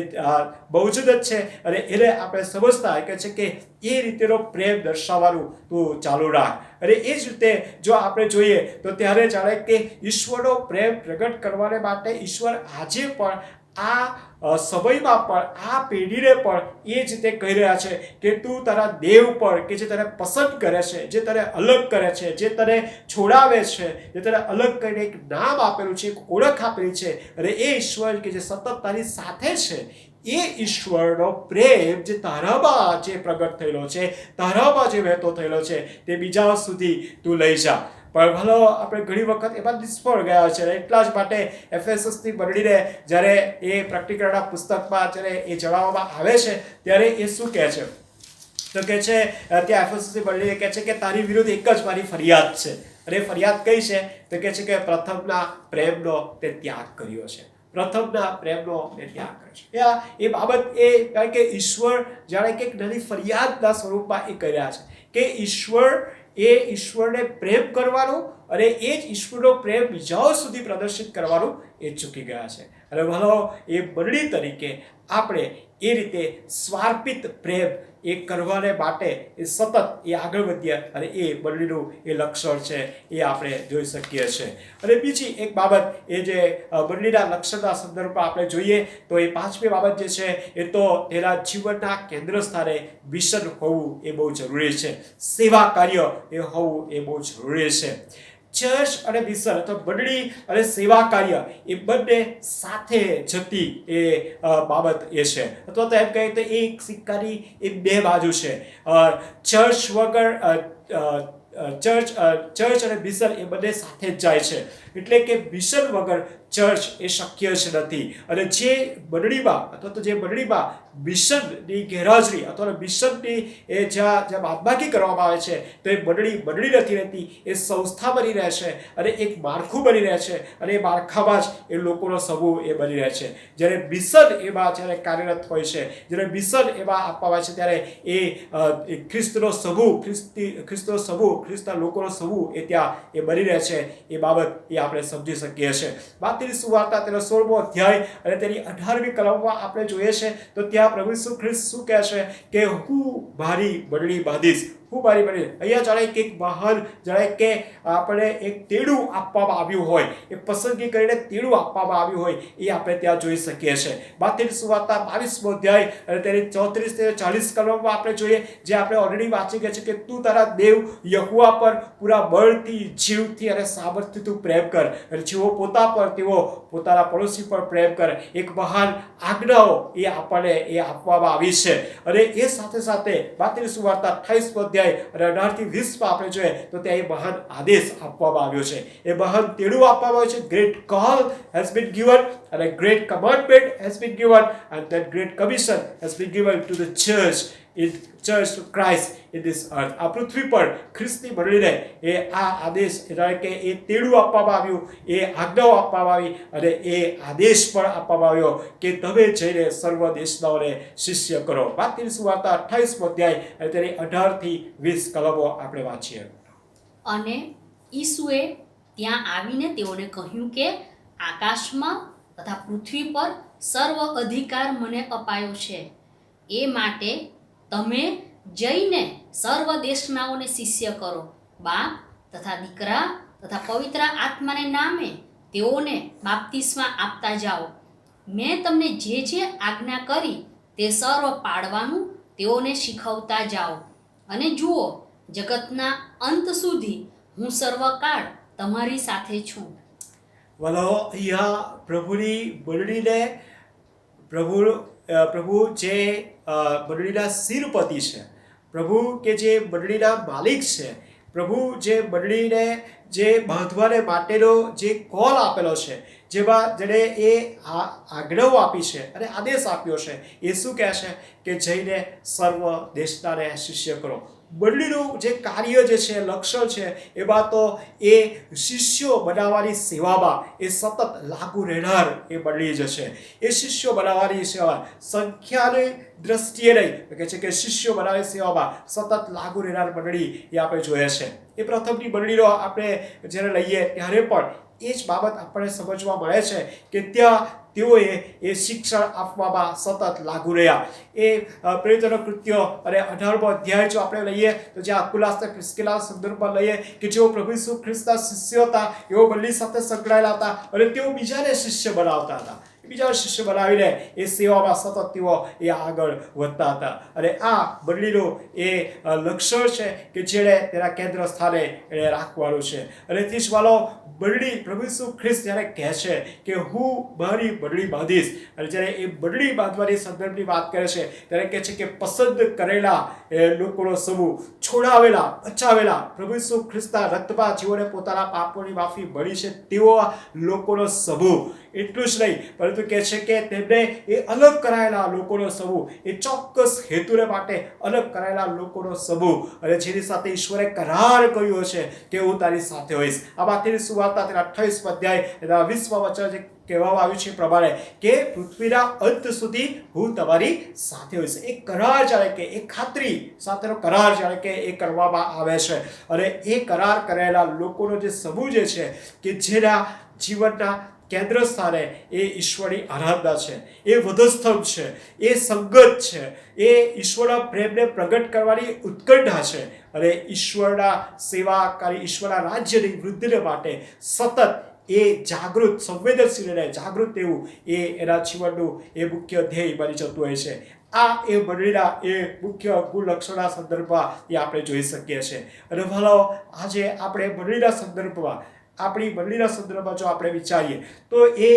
બહુ જ છે. અને એને આપણે સમજતા કહે છે કે એ રીતેનો પ્રેમ દર્શાવવાનું તું ચાલુ રાખ. અને એ જ રીતે જો આપણે જોઈએ તો ત્યારે જાણે કે ઈશ્વરનો પ્રેમ પ્રગટ કરવાને માટે ઈશ્વર આજે પણ સમયમાં પણ આ પેઢીને પણ એ જ રીતે કહી રહ્યા છે કે તું તારા દેવ પર કે જે તને પસંદ કરે છે, જે તને અલગ કરે છે, જે તને છોડાવે છે, જે તને અલગ કરીને એક નામ આપેલું છે, એક ઓળખ આપેલી છે, અને એ ઈશ્વર કે જે સતત તારી સાથે છે, એ ઈશ્વરનો પ્રેમ જે તારામાં જે પ્રગટ થયેલો છે, તારામાં જે વહેતો થયેલો છે, તે બીજા સુધી તું લઈ જા. પણ ભલો આપણે ઘણી વખત એમાં નિષ્ફળ ગયા છે. એટલા જ માટે એફેસસની મંડળીને જ્યારે એ પ્રકટીકરણના પુસ્તકમાં જ્યારે એ જણાવવામાં આવે છે ત્યારે એ શું કહે છે? તો કહે છે ત્યાં એફેસસની મંડળીએ કહે છે કે તારી વિરુદ્ધ એક જ મારી ફરિયાદ છે. અને ફરિયાદ કઈ છે? તો કહે છે કે પ્રથમના પ્રેમનો તે ત્યાગ કર્યો છે. પ્રથમના પ્રેમનો તે ત્યાગ કર્યો છે. એ બાબત એ કારણ કે ઈશ્વર જાણે કે એક નાની ફરિયાદના સ્વરૂપમાં એ કર્યા છે કે ઈશ્વરને પ્રેમ કરવાનું અને એ જ ઈશ્વરનો પ્રેમ બીજાઓ સુધી પ્રદર્શિત કરવાનું એ ચૂકી ગયા છે. અને ભલો એ મંડળી તરીકે આપણે એ રીતે સ્વાર્પિત પ્રેમ એ કરવાને માટે એ સતત એ આગળ વધીએ અને એ મંડળીનું એ લક્ષણ છે એ આપણે જોઈ શકીએ છીએ. અને બીજી એક બાબત એ જે મંડળીના લક્ષણના સંદર્ભમાં આપણે જોઈએ તો એ પાંચમી બાબત જે છે એ તો તેના જીવનના કેન્દ્ર સ્થાને મિશન હોવું એ બહુ જરૂરી છે. સેવા કાર્ય એ હોવું એ બહુ જરૂરી છે. ચર્ચ અને મિશન અથવા મંડળી અને સેવા કાર્ય એ બંને સાથે જતી એ બાબત એ છે. અથવા તો એમ કહીએ તો એક સિક્કાની એ બે બાજુ છે. ચર્ચ વગર ચર્ચ અને મિશન એ બંને સાથે જ જાય છે. એટલે કે મિશન વગર ચર્ચ એ શક્ય જ નથી. અને જે મંડળીમાં અથવા તો જે મંડળીમાં મિશનની ગેરહાજરી અથવા મિશનની એ જ્યાં બાદબાકી કરવામાં આવે છે તો એ મંડળી નથી રહેતી, એ સંસ્થા બની રહે છે અને એક માળખું બની રહે છે અને એ માળખામાં જ એ લોકોનો સમૂહ એ બની રહે છે. જ્યારે મિશન એમાં જ્યારે કાર્યરત હોય છે, જ્યારે મિશન એમાં આપવામાં આવે છે ત્યારે એ ખ્રિસ્તનો સમૂહ, ખ્રિસ્તના લોકોનો સમૂહ એ ત્યાં એ બની રહે છે. એ બાબત એ આપણે સમજી શકીએ છીએ. માથીની સુવાર્તા તેનો 16મો અધ્યાય અને તેની 18મી કલમમાં આપણે જોઈએ છે તો ત્યાં પ્રભુ ઈસુ ખ્રિસ્ત શું કહે છે કે હું મારી મંડળી બાંધીશ. અહીંયા જાણે કે એક મહાન જાણે કે આપણે એક તેડું આપવામાં આવ્યું હોય, એ પસંદગી કરીને તેડું આપવામાં આવ્યું હોય એ આપણે ત્યાં જોઈ શકીએ છીએ. માથીની સુવાર્તા 22મો અધ્યાય અને તેની 34 થી 40 કલમમાં આપણે જોઈએ, જે આપણે ઓલરેડી વાંચી ગયા છે કે તું તારા દેવ યહોવા પર પૂરા બળથી, જીવથી અને સામર્થ્યથી તું પ્રેમ કર, અને જેવો પોતા પર તેવો પોતાના પડોશી પર પ્રેમ કર. એક મહાન આજ્ઞાઓ એ આપણને એ આપવામાં આવી છે. અને એ સાથે સાથે માથીની સુવાર્તા 28મો અધ્યાય અને 18 થી 20 આપણે જોઈએ તો ત્યાં એ મહાન આદેશ આપવામાં આવ્યો છે. એ મહાન તેડું આપવામાં આવ્યું છે. Great call has been given અને great commandment has been given and that great commission has been given to the church to Christ in this earth. આ પૃથ્વી પર ખ્રિસ્તની મંડળીને એ આ આદેશ એટલે કે એ તેડું આપવામાં આવ્યું, એ આજ્ઞાઓ આપવામાં આવી અને એ આદેશ પણ આપવામાં આવ્યો કે તમે જઈને સર્વ દેશનાઓને શિષ્ય કરો. માથીની સુવાર્તા 28મો અધ્યાય અને તેની 18 થી 20 કલમો આપણે વાંચીએ. અને ઈસુએ ત્યાં આવીને તેઓને કહ્યું કે આકાશમાં તથા પૃથ્વી પર સર્વ અધિકાર મને અપાયો છે. એ માટે તમે જઈને સર્વ દેશનાઓને શિષ્ય કરો, બાપ તથા દીકરા તથા પવિત્ર આત્માને નામે તેઓને બાપ્તિસ્મા આપતા જાઓ. મેં તમને જે જે આજ્ઞા કરી તે સર્વ પાળવાનું તેઓને શીખવતા જાઓ. અને જુઓ, જગતના અંત સુધી હું સર્વકાળ તમારી સાથે છું. વલો અહીંયા પ્રભુની મંડળીને પ્રભુ જે મંડળીના શિરપતિ છે, પ્રભુ કે જે મંડળીના માલિક છે, પ્રભુ જે મંડળીને જે બાંધવાને માટેનો જે કોલ આપેલો છે, જેણે એ આજ્ઞાઓ આપી છે અને આદેશ આપ્યો છે, એ શું કહે છે કે જઈને સર્વ દેશનાને શિષ્ય કરો. મંડળીનું જે કાર્ય જે છે, લક્ષણ છે, એમાં તો એ શિષ્યો બનાવવાની સેવામાં એ સતત લાગુ રહેનાર એ મંડળી જ છે. એ શિષ્યો બનાવવાની સેવા સંખ્યાની દ્રષ્ટિએ નહીં, કહે છે કે શિષ્યો બનાવવાની સેવામાં સતત લાગુ રહેનાર મંડળી એ આપણે જોઈએ છે. એ પ્રથમની મંડળીનો આપણે જ્યારે લઈએ ત્યારે પણ એ જ બાબત આપણને સમજવા મળે છે કે ત્યાં તેઓએ એ શિક્ષણ આપવામાં સતત લાગુ રહ્યા. એ પ્રેરિતોના કૃત્યો અને 18મો અધ્યાય જો આપણે લઈએ તો જ્યાં અકુલાસ અને પ્રિસ્કિલા સંદર્ભમાં લઈએ કે જેઓ પ્રભુ ઈસુ ખ્રિસ્તના શિષ્યો હતા, એઓ મંડળી સાથે સંકળાયેલા હતા અને તેઓ બીજાને શિષ્ય બનાવતા હતા. બીજા શિષ્ય બનાવીને એ સેવામાં સતત તેઓ એ આગળ વધતા હતા. અને આ મંડળીનું એ લક્ષણ છે કે જેણે તેના કેન્દ્ર સ્થાને એણે રાખવાનું છે. અને થી જ વાલો મંડળી પ્રભુ ઈસુ ખ્રિસ્ત જ્યારે કહે છે કે હું મારી મંડળી બાંધીશ, અને જ્યારે એ મંડળી બાંધવાની સંદર્ભની વાત કરે છે ત્યારે કહે છે કે પસંદ કરેલા લોકોનો સમૂહ, છોડાવેલા, બચાવેલા, પ્રભુ ઈસુ ખ્રિસ્તના રક્તમાં જેઓને પોતાના પાપોની માફી મળી છે તેવા લોકોનો સમૂહ. એટલું જ નહીં, પરંતુ કહે છે કે તેમને એ અલગ કરાયેલા લોકોનો સમૂહ, એ ચોક્કસ હેતુને માટે અલગ કરાયેલા લોકોનો સમૂહ, અને જેની સાથે ઈશ્વરે કરાર કર્યો છે કે હું તારી સાથે હોઈશ. આ માથેની સુવાર્તા તેના 28 અધ્યાય એના 20મા વચન જે કહેવામાં આવ્યું છે એ પ્રમાણે કે પૃથ્વીના અંત સુધી હું તમારી સાથે હોઈશ. એક કરાર જાણે કે એક ખાતરી સાથેનો કરાર જાણે કે એ કરવામાં આવે છે. અને એ કરાર કરેલા લોકોનો જે સમૂહ જે છે કે જેના જીવનના કેન્દ્ર સ્થાને એ ઈશ્વરની આરાધના છે, એ વધસ્તંભ છે, એ સંગત છે, એ ઈશ્વરના પ્રેમને પ્રગટ કરવાની ઉત્કંઠા છે, અને ઈશ્વરના સેવાકારી, ઈશ્વરના રાજ્યની વૃદ્ધિને માટે સતત એ જાગૃત, સંવેદનશીલ અને જાગૃત એવું એ એના જીવનનું એ મુખ્ય ધ્યેય બની જતું હોય છે. આ એ મંડળીના એ મુખ્ય ગુણ લક્ષણના સંદર્ભમાં એ આપણે જોઈ શકીએ છીએ. અને ભલો આજે આપણે મંડળીના સંદર્ભમાં, આપણી મંડળીના સંદર્ભમાં જો આપણે વિચારીએ તો એ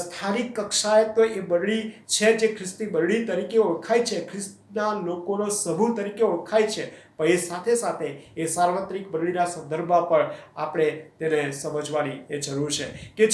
સ્થાનિક કક્ષાએ તો એ મંડળી છે જે ખ્રિસ્તી મંડળી તરીકે ઓળખાય છે, ખ્રિસ્તના લોકોનો સમૂહ તરીકે ઓળખાય છે, પણ એ સાથે સાથે એ સાર્વત્રિક મંડળીના સંદર્ભમાં પણ આપણે તેને સમજવાની એ જરૂર છે કે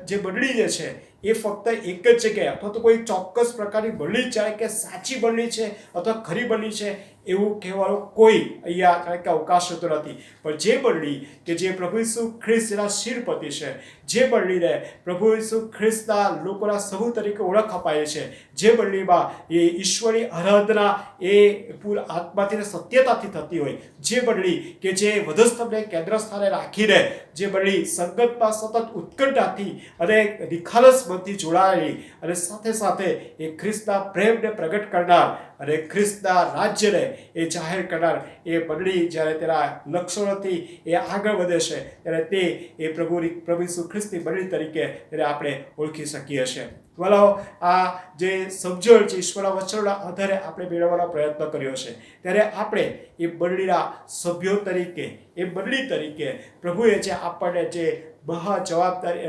જે મંડળી જે છે એ ફક્ત એક જ જગ્યાએ અથવા તો કોઈ ચોક્કસ પ્રકારની મંડળી ચાહે કે સાચી મંડળી છે અથવા ખરી મંડળી છે એવું કહેવાનો કોઈ અહીંયા કારણ કે અવકાશ હોતો નથી. પણ જે મંડળી કે જે પ્રભુ ઈસુ ખ્રિસ્ત જેના શિરપતિ છે, જે મંડળીને પ્રભુ ઈસુ ખ્રિસ્તના લોકોના સમૂહ તરીકે ઓળખ અપાય છે, જે મંડળીમાં એ ઈશ્વરની આરાધના એ પૂર્ણ આત્માથી સત્યતાથી થતી હોય, જે મંડળી કે જે વધસ્તંભને કેન્દ્ર સ્થાને રાખીને, જે મંડળી સંગતમાં સતત ઉત્કંઠાથી અને નિખાલસ મનથી જોડાયેલી અને સાથે સાથે એ ખ્રિસ્તના પ્રેમને પ્રગટ કરનાર અને ખ્રિસ્તના રાજ્યને એ જાહેર કરનાર એ મંડળી જ્યારે તેના લક્ષણોથી એ આગળ વધે છે ત્યારે તે એ પ્રભુ ઈસુ ખ્રિસ્તની મંડળી તરીકે તેને આપણે ઓળખી શકીએ છીએ. વલાઓ, આ જે સમજણ જે ઈશ્વરના વચનોના આધારે આપણે મેળવવાનો પ્રયત્ન કર્યો છે, ત્યારે આપણે એ મંડળીના સભ્યો તરીકે, એ મંડળી તરીકે પ્રભુએ જે આપણને જે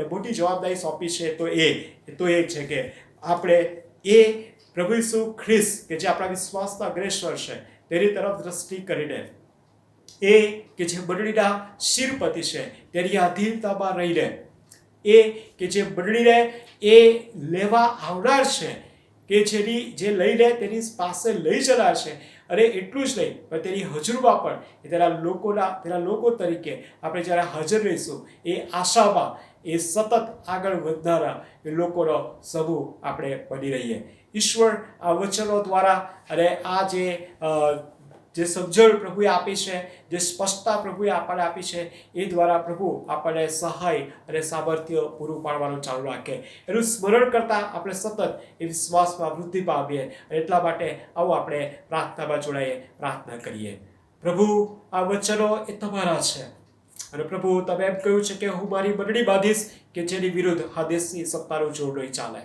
મોટી જવાબદારી સોંપી છે તો એ છે કે આપણે એ પ્રભુ ઈસુ ખ્રિસ્ત કે જે આપણા વિશ્વાસના અગ્રેસર છે તેની તરફ દ્રષ્ટિ કરીને એ કે જે મંડળીના શિરપતિ છે તેની આધીનતામાં રહીને, એ કે જે મંડળીને એ લેવા આવનાર છે, કે જે લઈને તેની પાસે લઈ જનાર છે, અને એટલું જ નહીં પણ તેની હજુરમાં પણ તેના લોકો તરીકે આપણે જ્યારે હાજર રહીશું એ આશામાં એ સતત આગળ વધનારા એ લોકોનો સમૂહ આપણે બની રહીએ. ઈશ્વર આ વચનો દ્વારા અને આ જે સમજણ પ્રભુએ આપી છે, જે સ્પષ્ટતા પ્રભુએ આપણને આપી છે, એ દ્વારા પ્રભુ આપણને સહાય અને સામર્થ્ય પૂરું પાડવાનું ચાલુ રાખે. એનું સ્મરણ કરતા આપણે સતત એ વિશ્વાસમાં વૃદ્ધિ પામીએ. એટલા માટે આવો આપણે પ્રાર્થનામાં જોડાઈએ, પ્રાર્થના કરીએ. પ્રભુ, આ વચનો એ તમારા છે, અને પ્રભુ તમે એમ કહ્યું છે કે હું મારી મંડળી બાંધીશ કે જેની વિરુદ્ધ આ દેશની સત્તાનું જોર નહીં ચાલે.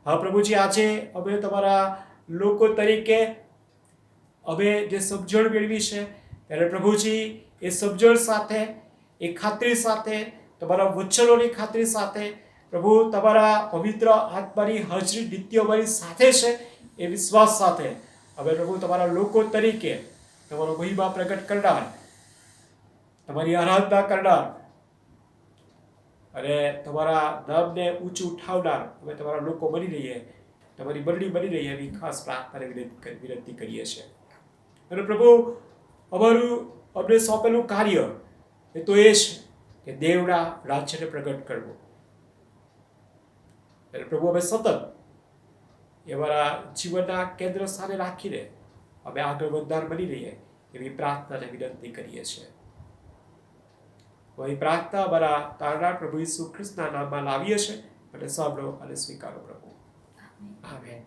હા પ્રભુજી, આજે અમે તમારા લોકો તરીકે અમે જે સમજણ મેળવી છે ત્યારે પ્રભુજી એ સમજણ સાથે, એ ખાતરી સાથે, તમારા વચનોની ખાતરી સાથે, પ્રભુ તમારા પવિત્ર આત્માની હાજરી નિત્ય અમારી સાથે છે એ વિશ્વાસ સાથે અમે પ્રભુ તમારા લોકો તરીકે તમારો મહિમા પ્રગટ કરનાર, તમારી આરાધના કરનાર અને તમારા નામને ઊંચું ઉઠાવનાર અમે તમારા લોકો બની રહીએ, તમારી મંડળી બની રહીએ એવી ખાસ પ્રાર્થના વિનંતી કરીએ છીએ. અને પ્રભુ, અમને સોંપેલું કાર્ય એ તો એ છે કે દેવના રાજ્યને પ્રગટ કરવું. અને પ્રભુ, અમે સતત અમારા જીવનના કેન્દ્ર સ્થાને રાખીને અમે આગળ વધનાર બની રહીએ એવી પ્રાર્થના વિનંતી કરીએ છીએ. વही પ્રાર્થના અમારા તારનાર પ્રભુ ઈસુ ખ્રિસ્તના નામમાં લાવીએ છીએ અને સાંભળો અને સ્વીકારો પ્રભુ. આમેન.